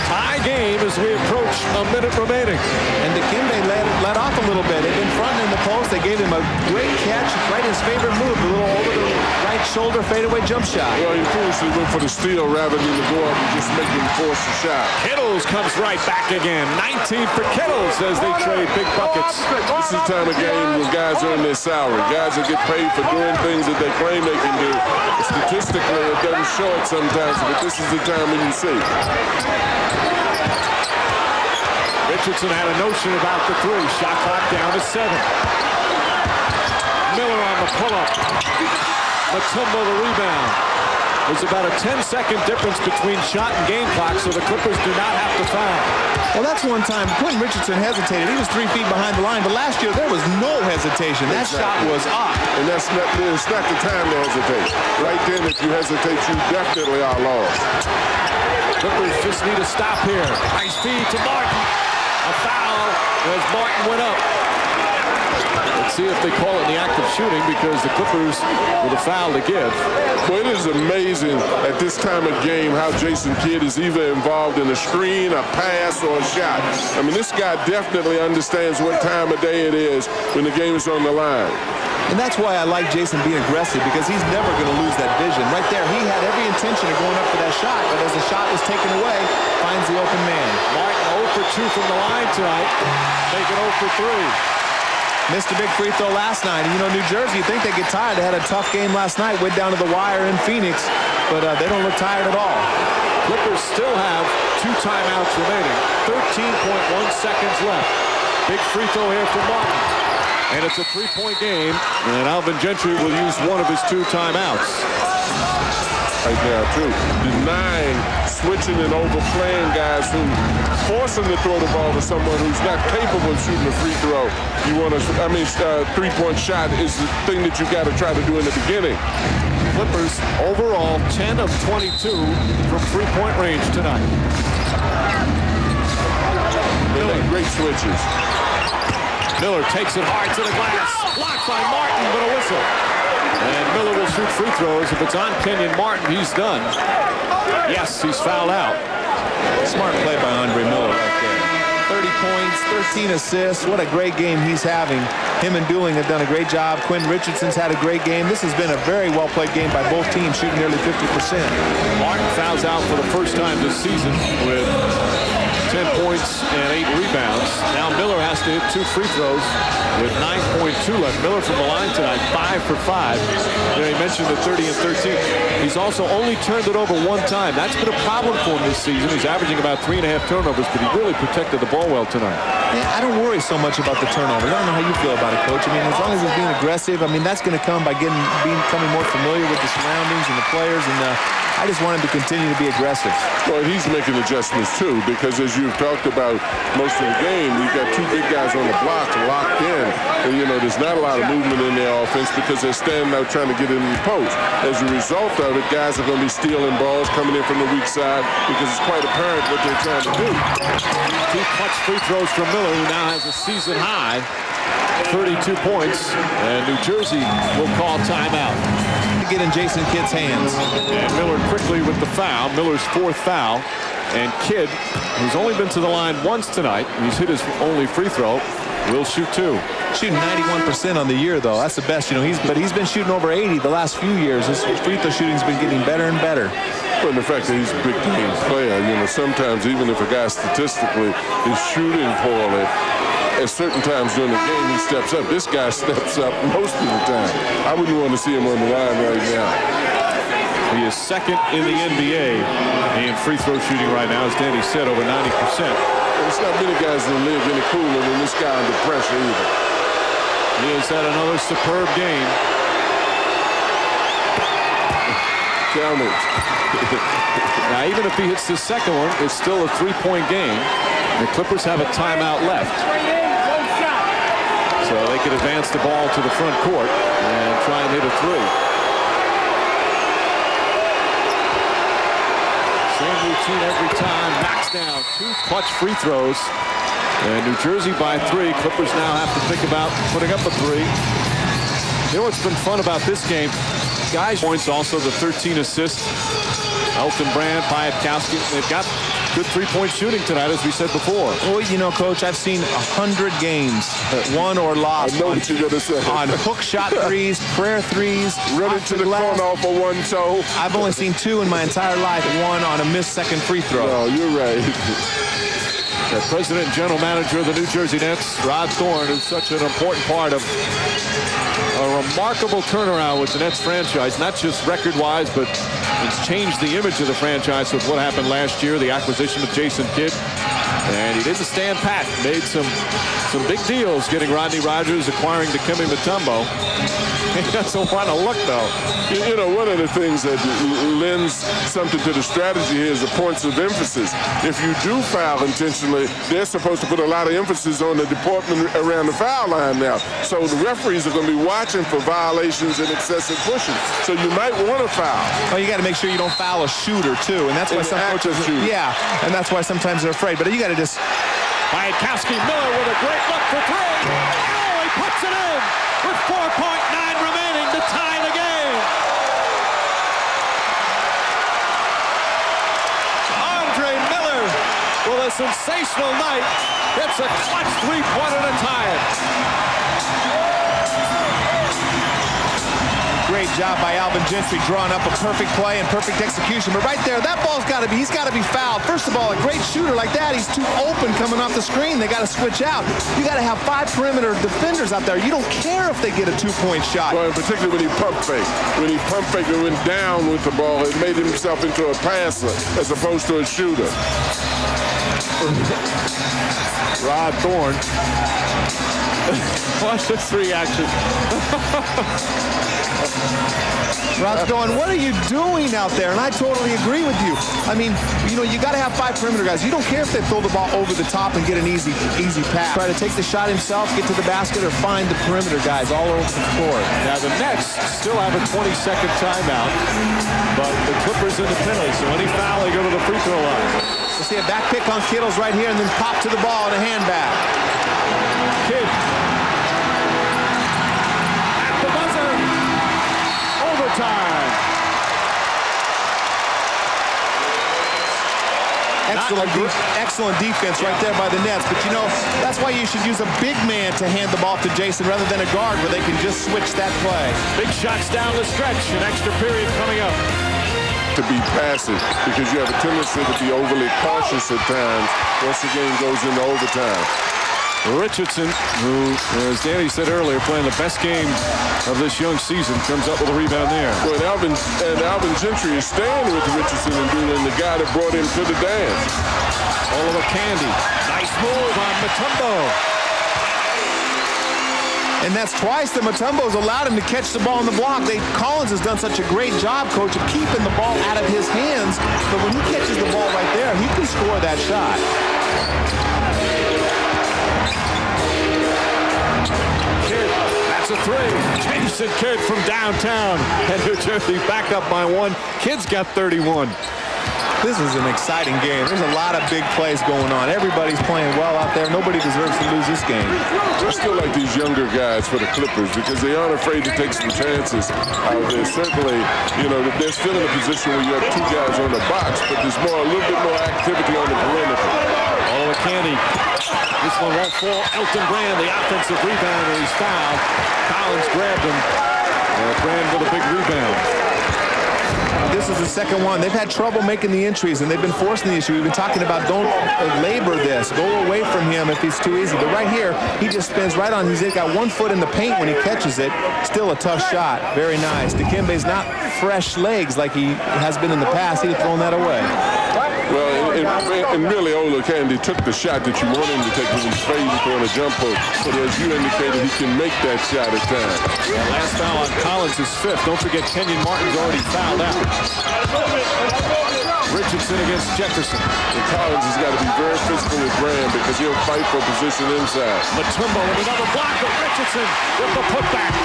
Tie game as we approach a minute remaining. And Dikembe let off a little bit. They've been fronting in the post. They gave him a great catch, right his favorite move, a little over the right shoulder fadeaway jump shot. Well, he foolishly went for the steal rather than to go up and just make him force the shot. Kittles comes right back again. 19 for Kittles as they trade big buckets. This is the time of game when guys earn their salary. Guys that get paid for doing things that they claim they can do. Statistically, it doesn't show it sometimes, but this is the time when you see. Richardson had a notion about the 3. Shot clock down to 7. Miller on the pull-up. Mutombo the rebound. There's about a 10-second difference between shot and game clock, so the Clippers do not have to foul. Well, that's one time Quentin Richardson hesitated. He was 3 feet behind the line, but last year there was no hesitation. That shot was up. And it's not the time to hesitate. Right then, if you hesitate, you definitely are lost. Clippers just need a stop here. Nice feed to Martin. A foul as Martin went up. Let's see if they call it in the act of shooting because the Clippers with a foul to give. Well, it is amazing at this time of game how Jason Kidd is either involved in a screen, a pass, or a shot. I mean, this guy definitely understands what time of day it is when the game is on the line. And that's why I like Jason being aggressive, because he's never going to lose that vision. Right there, he had every intention of going up for that shot, but as the shot was taken away, finds the open man. Martin 0 for 2 from the line tonight, making 0 for 3. Missed a big free throw last night. And, you know, New Jersey, you think they get tired. They had a tough game last night, went down to the wire in Phoenix, but they don't look tired at all. Clippers still have 2 timeouts remaining. 13.1 seconds left. Big free throw here from Martin. And it's a 3-point game, and Alvin Gentry will use one of his 2 timeouts. Right now, too. Denying, switching and overplaying guys who force them to throw the ball to someone who's not capable of shooting a free throw. You want to, 3-point shot is the thing that you got to try to do in the beginning. Clippers overall 10 of 22 from 3-point range tonight. Miller, great switches. Miller takes it hard to the glass. Blocked by Martin, but a whistle. And Miller will shoot free throws. If it's on Kenyon Martin, he's done. Yes, he's fouled out. Smart play by Andre Miller right there. 30 points, 13 assists. What a great game he's having. Him and Dooling have done a great job. Quinn Richardson's had a great game. This has been a very well-played game by both teams, shooting nearly 50%. Martin fouls out for the first time this season with 10 points and 8 rebounds. Now Miller has to hit 2 free throws with 9.2 left. Miller from the line tonight, 5 for 5. You know, he mentioned the 30 and 13. He's also only turned it over 1 time. That's been a problem for him this season. He's averaging about 3.5 turnovers, but he really protected the ball well tonight. Yeah, I don't worry so much about the turnovers. I don't know how you feel about it, Coach. I mean, as long as he's being aggressive, I mean, that's going to come by becoming more familiar with the surroundings and the players, and I just want him to continue to be aggressive. Well, he's making adjustments, too, because as you've talked about most of the game, you've got 2 big guys on the block locked in. And, you know, there's not a lot of movement in their offense because they're standing out trying to get in the post. As a result of it, guys are going to be stealing balls coming in from the weak side because it's quite apparent what they're trying to do. 2 clutch free throws from Miller, who now has a season high, 32 points, and New Jersey will call timeout. Get in Jason Kidd's hands. And Miller quickly with the foul, Miller's 4th foul. And Kidd, who's only been to the line once tonight, he's hit his only free throw, will shoot 2. Shooting 91% on the year, though. That's the best, you know. He's been shooting over 80 the last few years. His free throw shooting's been getting better and better. Well, the fact that he's a big game player, you know, sometimes even if a guy statistically is shooting poorly, at certain times during the game he steps up. This guy steps up most of the time. I wouldn't want to see him on the line right now. He is 2nd in the NBA in free throw shooting right now, as Danny said, over 90%. There's not many guys that live any cooler than this guy under pressure either. He has had another superb game. Count it. Now, even if he hits the second one, it's still a 3-point game. The Clippers have a timeout left. So they could advance the ball to the front court and try and hit a 3. Same routine every time. Knocks down 2 clutch free throws. And New Jersey by 3. Clippers now have to think about putting up a 3. You know what's been fun about this game? Guys points, also the 13 assists. Elton Brand, Piatkowski, they've got good 3-point shooting tonight, as we said before. Well, you know, Coach, I've seen 100 games that won or lost. I know what you're going to say. On hook shot threes, prayer threes, running to the corner off of 1 toe. I've only seen 2 in my entire life, 1 on a missed second free throw. No, you're right. The president and general manager of the New Jersey Nets, Rod Thorne, is such an important part of a remarkable turnaround with the Nets franchise, not just record-wise, but it's changed the image of the franchise with what happened last year, the acquisition of Jason Kidd. And he didn't stand pat. Made some big deals getting Rodney Rogers, acquiring Dikembe Mutombo. He doesn't want to look, though. You know, one of the things that lends something to the strategy here is the points of emphasis. If you do foul intentionally, they're supposed to put a lot of emphasis on the department around the foul line now. So the referees are going to be watching for violations and excessive pushing. So you might want to foul. Oh, you got to make sure you don't foul a shooter, too. And that's why some coaches, yeah, and that's why sometimes they're afraid. But you got to just... Piatkowski, Miller with a great look for 3. Oh, he puts it in with 4.9 remaining to tie the game. Andre Miller with a sensational night. It's a clutch 3-pointer to tie it. Great job by Alvin Gentry drawing up a perfect play and perfect execution. But right there, that ball's got to be, he's got to be fouled. First of all, a great shooter like that, he's too open coming off the screen. They got to switch out. You got to have 5 perimeter defenders out there. You don't care if they get a 2-point shot. Well, particularly when he pump faked. When he pump faked and went down with the ball, it made himself into a passer as opposed to a shooter. Rod Thorne. Watch this reaction. Rod's going, what are you doing out there? And I totally agree with you. I mean, you know, you got to have 5 perimeter guys. You don't care if they throw the ball over the top and get an easy pass. Try to take the shot himself, get to the basket, or find the perimeter guys all over the floor. Now the Nets still have a 20-second timeout, but the Clippers in the penalty, so any foul, they go to the free throw line. We'll see a back pick on Kittles right here and then pop to the ball and a hand back. Kidd. At the buzzer. Overtime. Excellent defense right there by the Nets. But, you know, that's why you should use a big man to hand the ball to Jason rather than a guard where they can just switch that play. Big shots down the stretch. An extra period coming up. To be passive because you have a tendency to be overly cautious at times once the game goes into overtime. Richardson, who, as Danny said earlier, playing the best game of this young season, comes up with a rebound there. Well, Alvin Gentry is staying with Richardson and the guy that brought him to the dance. Oliver Candy. Nice move on Mutombo. And that's twice that Mutombo's allowed him to catch the ball on the block. Collins has done such a great job, Coach, of keeping the ball out of his hands. But when he catches the ball right there, he can score that shot. Kidd, that's a 3. Jason Kidd from downtown. And New Jersey back up by 1. Kidd's got 31. This is an exciting game. There's a lot of big plays going on. Everybody's playing well out there. Nobody deserves to lose this game. I still like these younger guys for the Clippers because they aren't afraid to take some chances out there. Certainly, you know, they're still in a position where you have 2 guys on the box, but there's a little bit more activity on the perimeter. Oliver Candy. This one won't fall. Elton Brand, the offensive rebound, and he's fouled. Collins grabbed him. Brand with a big rebound. This is the second one. They've had trouble making the entries, and they've been forcing the issue. We've been talking about don't labor this. Go away from him if he's too easy. But right here, he just spins right on. He's got 1 foot in the paint when he catches it. Still a tough shot. Very nice. Dikembe's not fresh legs like he has been in the past. He'd have thrown that away. Well, and really, Oliver Candy took the shot that you want him to take with his fade throwing a jump hook. But as you indicated, he can make that shot at times. Last foul on Collins is 5th. Don't forget Kenyon Martin's already fouled out. Richardson against Jefferson. And Collins has got to be very physical with Brand because he'll fight for position inside. Mutombo with another block of Richardson with the putback.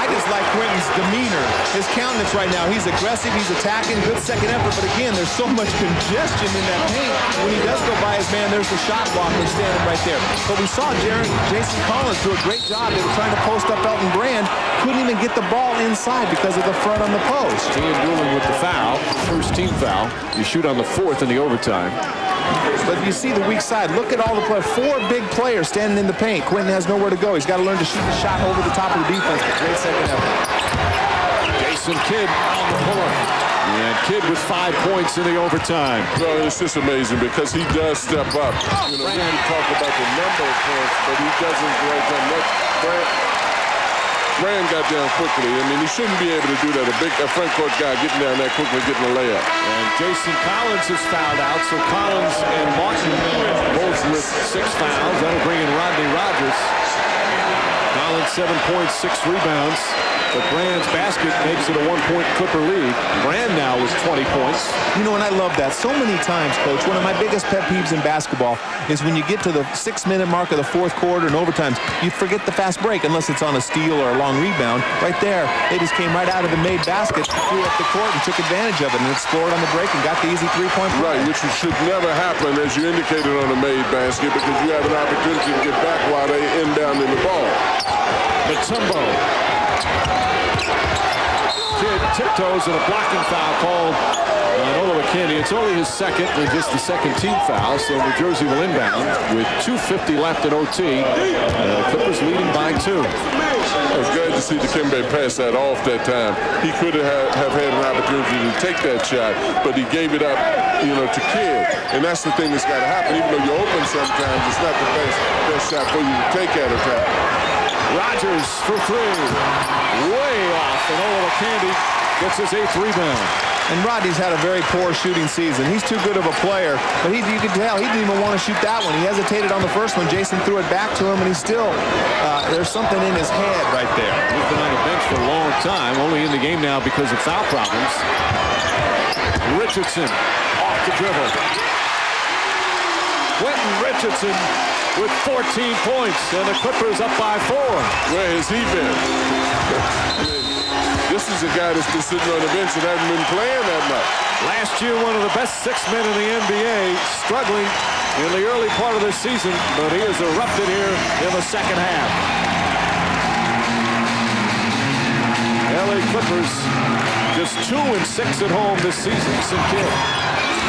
I just like Quentin's demeanor, his countenance right now. He's aggressive, he's attacking, good second effort, but again, there's so much congestion in that paint. When he does go by his man, there's the shot blocker standing right there. But we saw Jason Collins do a great job. They were trying to post up Elton Brand, couldn't even get the ball inside because of the front on the post. Ian Dooling with the foul, first team foul. You shoot on the 4th in the overtime. But you see the weak side. Look at all the players. 4 big players standing in the paint. Quentin has nowhere to go. He's got to learn to shoot the shot over the top of the defense. Great second effort. Jason Kidd on the puller. And Kidd with 5 points in the overtime. Well, it's just amazing because he does step up. You know, we can talk about the number of points, but he doesn't go down. Brand got down quickly. I mean, he shouldn't be able to do that. A front court guy getting down that quickly, getting a layup. And Jason Collins is fouled out, so Collins and Martin both with 6 fouls. That'll bring in Rodney Rogers. Collins 7 points, 6 rebounds. But Brand's basket makes it a 1-point Clipper lead. Brand now with 20 points. You know, and I love that. So many times, Coach, one of my biggest pet peeves in basketball is when you get to the 6-minute mark of the 4th quarter and overtimes, you forget the fast break unless it's on a steal or a long rebound. Right there, they just came right out of the made basket, threw up the court and took advantage of it and explored on the break and got the easy 3-point play. Right, which should never happen, as you indicated, on a made basket because you have an opportunity to get back while they inbounding the ball. Mutombo. Kidd tiptoes and a blocking foul called Olowokandi. It's only his second and just the second team foul, so New Jersey will inbound with 2:50 left in OT. Clippers leading by 2. I was glad to see Dikembe pass that off that time. He could have had an opportunity to take that shot, but he gave it up, to Kidd. And that's the thing that's got to happen. Even though you're open sometimes, it's not the best shot for you to take at a time. Rogers for 3. Way off, and Olowokandi gets his 8th rebound. And Rodney's had a very poor shooting season. He's too good of a player, but you can tell he didn't even want to shoot that one. He hesitated on the first one. Jason threw it back to him, and he's still, there's something in his head right there. He's been on the bench for a long time, only in the game now because of foul problems. Richardson off the dribble. Quentin Richardson with 14 points, and the Clippers up by 4. Where has he been? This is a guy that's been sitting on the bench and hasn't been playing that much. Last year, one of the best 6 men in the NBA, struggling in the early part of this season, but he has erupted here in the second half. LA Clippers just 2-6 at home this season. Kidd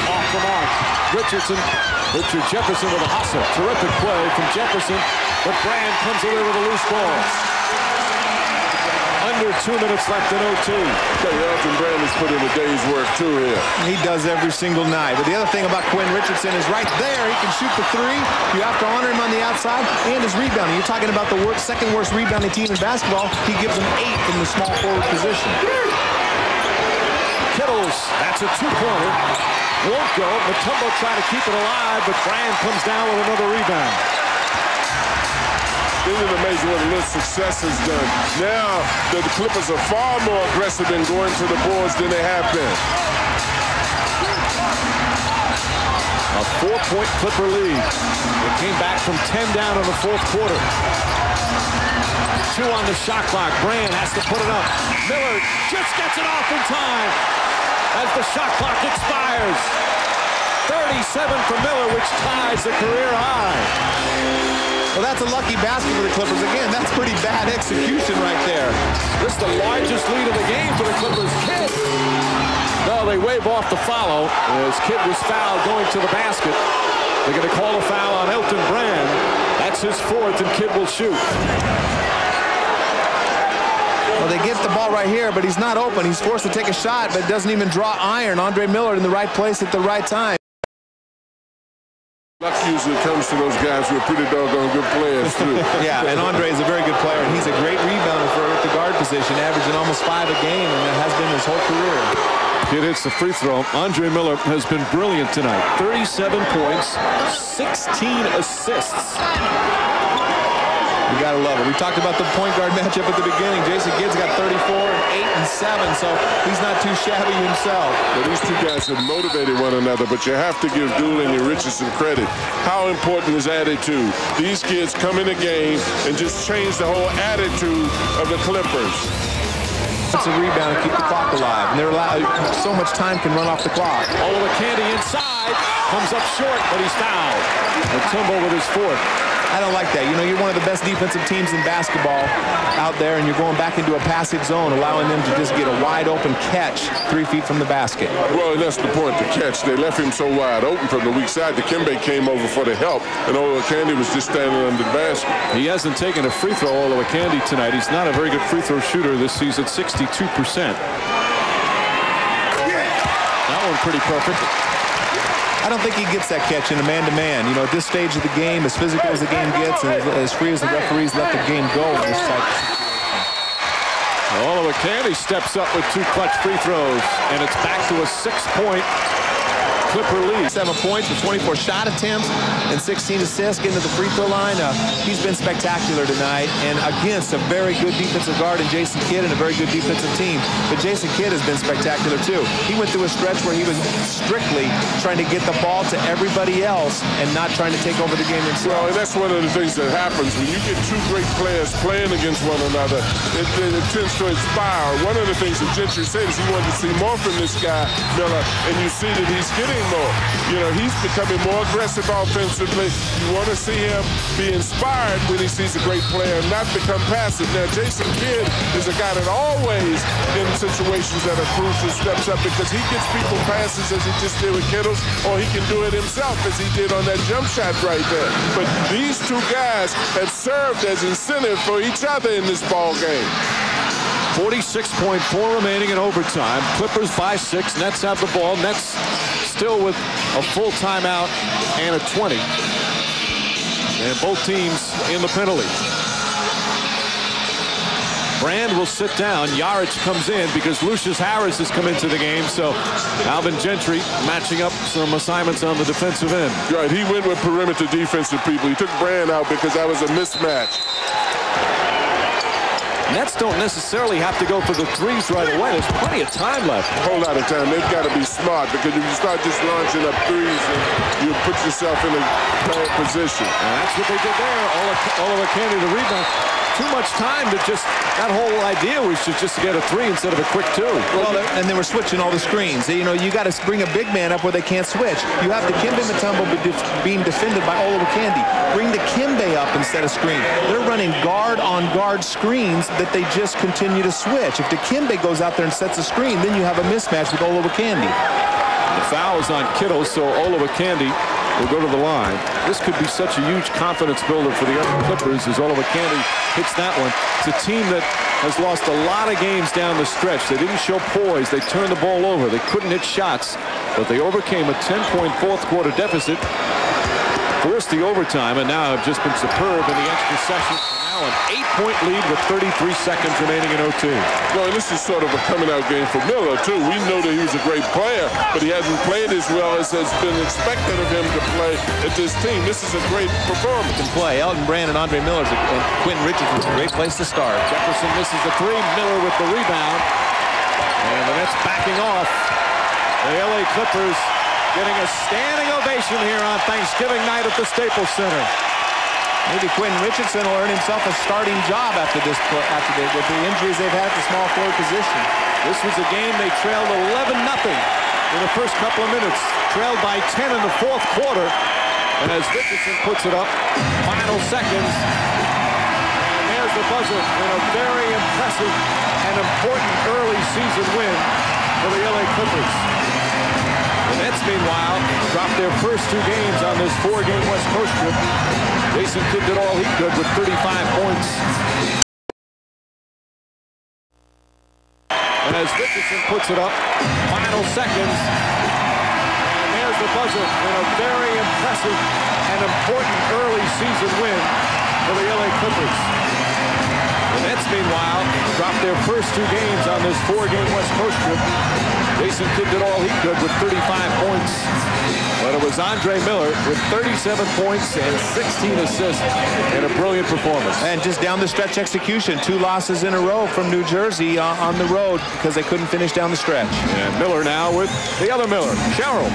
off the mark. Richard Jefferson with a hustle. Terrific play from Jefferson, but Brand comes away with a loose ball. Under 2 minutes left in OT. Elton Brand has put in a day's work too here. He does every single night. But the other thing about Quinn Richardson is right there. He can shoot the 3. You have to honor him on the outside and his rebounding. You're talking about the second worst rebounding team in basketball. He gives them 8 from the small forward position. Kittles, that's a 2-pointer. Won't go. Mutombo trying to keep it alive, but Brand comes down with another rebound. Isn't it amazing what a little success has done? Now the Clippers are far more aggressive in going to the boards than they have been. A 4-point Clipper lead. They came back from 10 down in the 4th quarter. 2 on the shot clock. Brand has to put it up. Miller just gets it off in time as the shot clock expires. 37 for Miller, which ties the career high. Well, that's a lucky basket for the Clippers. Again, that's pretty bad execution right there. This is the largest lead of the game for the Clippers. Kidd. No, they wave off the follow as Kidd was fouled going to the basket. They're going to call a foul on Elton Brand. That's his 4th, and Kidd will shoot. Well, they get the ball right here, but he's not open. He's forced to take a shot, but doesn't even draw iron. Andre Miller in the right place at the right time. Luck usually comes to those guys who are pretty doggone good players, too. Yeah, and Andre is a very good player, and he's a great rebounder for the guard position, averaging almost 5 a game, and that has been his whole career. Kidd hits the free throw. Andre Miller has been brilliant tonight. 37 points, 16 assists. You gotta love it. We talked about the point guard matchup at the beginning. Jason Kidd's got 34 and 8 and 7, so he's not too shabby himself. Well, these 2 guys have motivated one another, but you have to give Dooling and Richardson credit. How important is attitude? These kids come in the game and just change the whole attitude of the Clippers. It's a rebound to keep the clock alive, and they're allowed, so much time can run off the clock. Olowokandi inside, comes up short, but he's fouled. Mutombo with his 4th. I don't like that. You're one of the best defensive teams in basketball out there, and you're going back into a passive zone, allowing them to just get a wide open catch 3 feet from the basket. Well, and that's the point, the catch. They left him so wide open from the weak side. Dikembe came over for the help, and Olowokandi was just standing under the basket. He hasn't taken a free throw, Olowokandi, tonight. He's not a very good free throw shooter this season, 62%. That one pretty perfect. I don't think he gets that catch in a man-to-man. At this stage of the game, as physical as the game gets and as free as the referees let the game go in this type of situation. Olowokandi steps up with 2 clutch free throws, and it's back to a 6-point Clipper lead. 7 points with 24 shot attempts and 16 assists, getting to the free throw line. He's been spectacular tonight, and against a very good defensive guard in Jason Kidd and a very good defensive team. But Jason Kidd has been spectacular too. He went through a stretch where he was strictly trying to get the ball to everybody else and not trying to take over the game himself. Well, and that's one of the things that happens when you get 2 great players playing against one another. It tends to inspire. One of the things that Gentry said is he wanted to see more from this guy, Miller, and you see that he's getting more. You know, he's becoming more aggressive offensively. You want to see him be inspired when he sees a great player and not become passive. Now, Jason Kidd is a guy that always, in situations that are crucial, steps up because he gets people passes as he just did with Kittles, or he can do it himself as he did on that jump shot right there. But these two guys have served as incentive for each other in this ball game. 46.4 remaining in overtime. Clippers by 6. Nets have the ball. Nets still with a full timeout and a 20. And both teams in the penalty. Brand will sit down. Yarich comes in because Lucius Harris has come into the game. So Alvin Gentry matching up some assignments on the defensive end. Right, he went with perimeter defensive people. He took Brand out because that was a mismatch. Nets don't necessarily have to go for the threes right away. There's plenty of time left. A whole lot of time. They've got to be smart because if you start just launching up threes, you put yourself in a bad position. And that's what they did there. Oliver Candy the rebound. Too much time to just, that whole idea was just to get a 3 instead of a quick 2. Well, and they were switching all the screens. You know, you got to bring a big man up where they can't switch. You have Dikembe Mutombo being defended by Oliver Candy. Bring Dikembe up instead of screen. They're running guard-on-guard screens that they just continue to switch. If Dikembe goes out there and sets a screen, then you have a mismatch with Oliver Candy. The foul is on Kittle, so Oliver Candy will go to the line. This could be such a huge confidence builder for the Clippers as Oliver Candy hits that one. It's a team that has lost a lot of games down the stretch. They didn't show poise. They turned the ball over. They couldn't hit shots, but they overcame a 10-point fourth-quarter deficit, forced the overtime, and now have just been superb in the extra session. Now an 8-point lead with 33 seconds remaining in OT. Well, this is sort of a coming-out game for Miller, too. We know that he was a great player, but he hasn't played as well as has been expected of him to play at this team. This is a great performance. Can play. Elton Brand and Andre Miller and Quentin Richardson's a great place to start. Jefferson misses the 3. Miller with the rebound. And the Nets backing off. The LA Clippers getting a standing ovation here on Thanksgiving night at the Staples Center. Maybe Quentin Richardson will earn himself a starting job after the injuries they've had at the small forward position. This was a game they trailed 11-0 in the first couple of minutes. Trailed by 10 in the fourth quarter. And as Richardson puts it up, final seconds. And there's the buzzer in a very impressive and important early season win for the LA Clippers. The Nets, meanwhile, dropped their first 2 games on this 4-game West Coast trip. Jason Kidd did all he could with 35 points. And as Richardson puts it up, final seconds. And there's the buzzer in a very impressive and important early season win for the LA Clippers. The Nets, meanwhile, dropped their first 2 games on this 4-game West Coast trip. Jason Kidd did all he could with 35 points. But it was Andre Miller with 37 points and 16 assists in a brilliant performance. And just down the stretch execution. 2 losses in a row from New Jersey on the road because they couldn't finish down the stretch. And Miller now with the other Miller, Cheryl.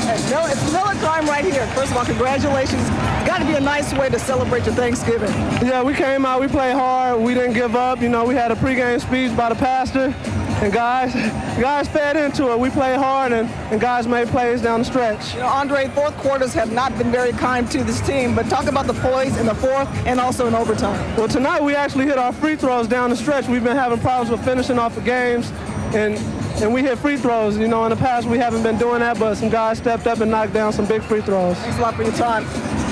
It's Miller time right here. First of all, congratulations. Got to be a nice way to celebrate your Thanksgiving. Yeah, we came out, we played hard, we didn't give up. You know, we had a pregame speech by the pastor, and guys fed into it. We played hard, and guys made plays down the stretch. You know, Andre, fourth quarters have not been very kind to this team, but talk about the poise in the fourth and also in overtime. Well, tonight we actually hit our free throws down the stretch. We've been having problems with finishing off the games, and we hit free throws. You know, in the past we haven't been doing that, but some guys stepped up and knocked down some big free throws. Thanks a lot for your time.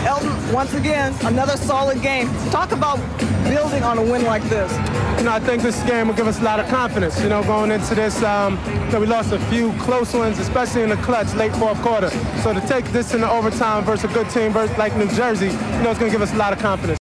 Elton, once again, another solid game. Talk about building on a win like this. You know, I think this game will give us a lot of confidence, you know, going into this. We lost a few close ones, especially in the clutch, late fourth quarter. So to take this in the overtime versus a good team like New Jersey, you know, it's going to give us a lot of confidence.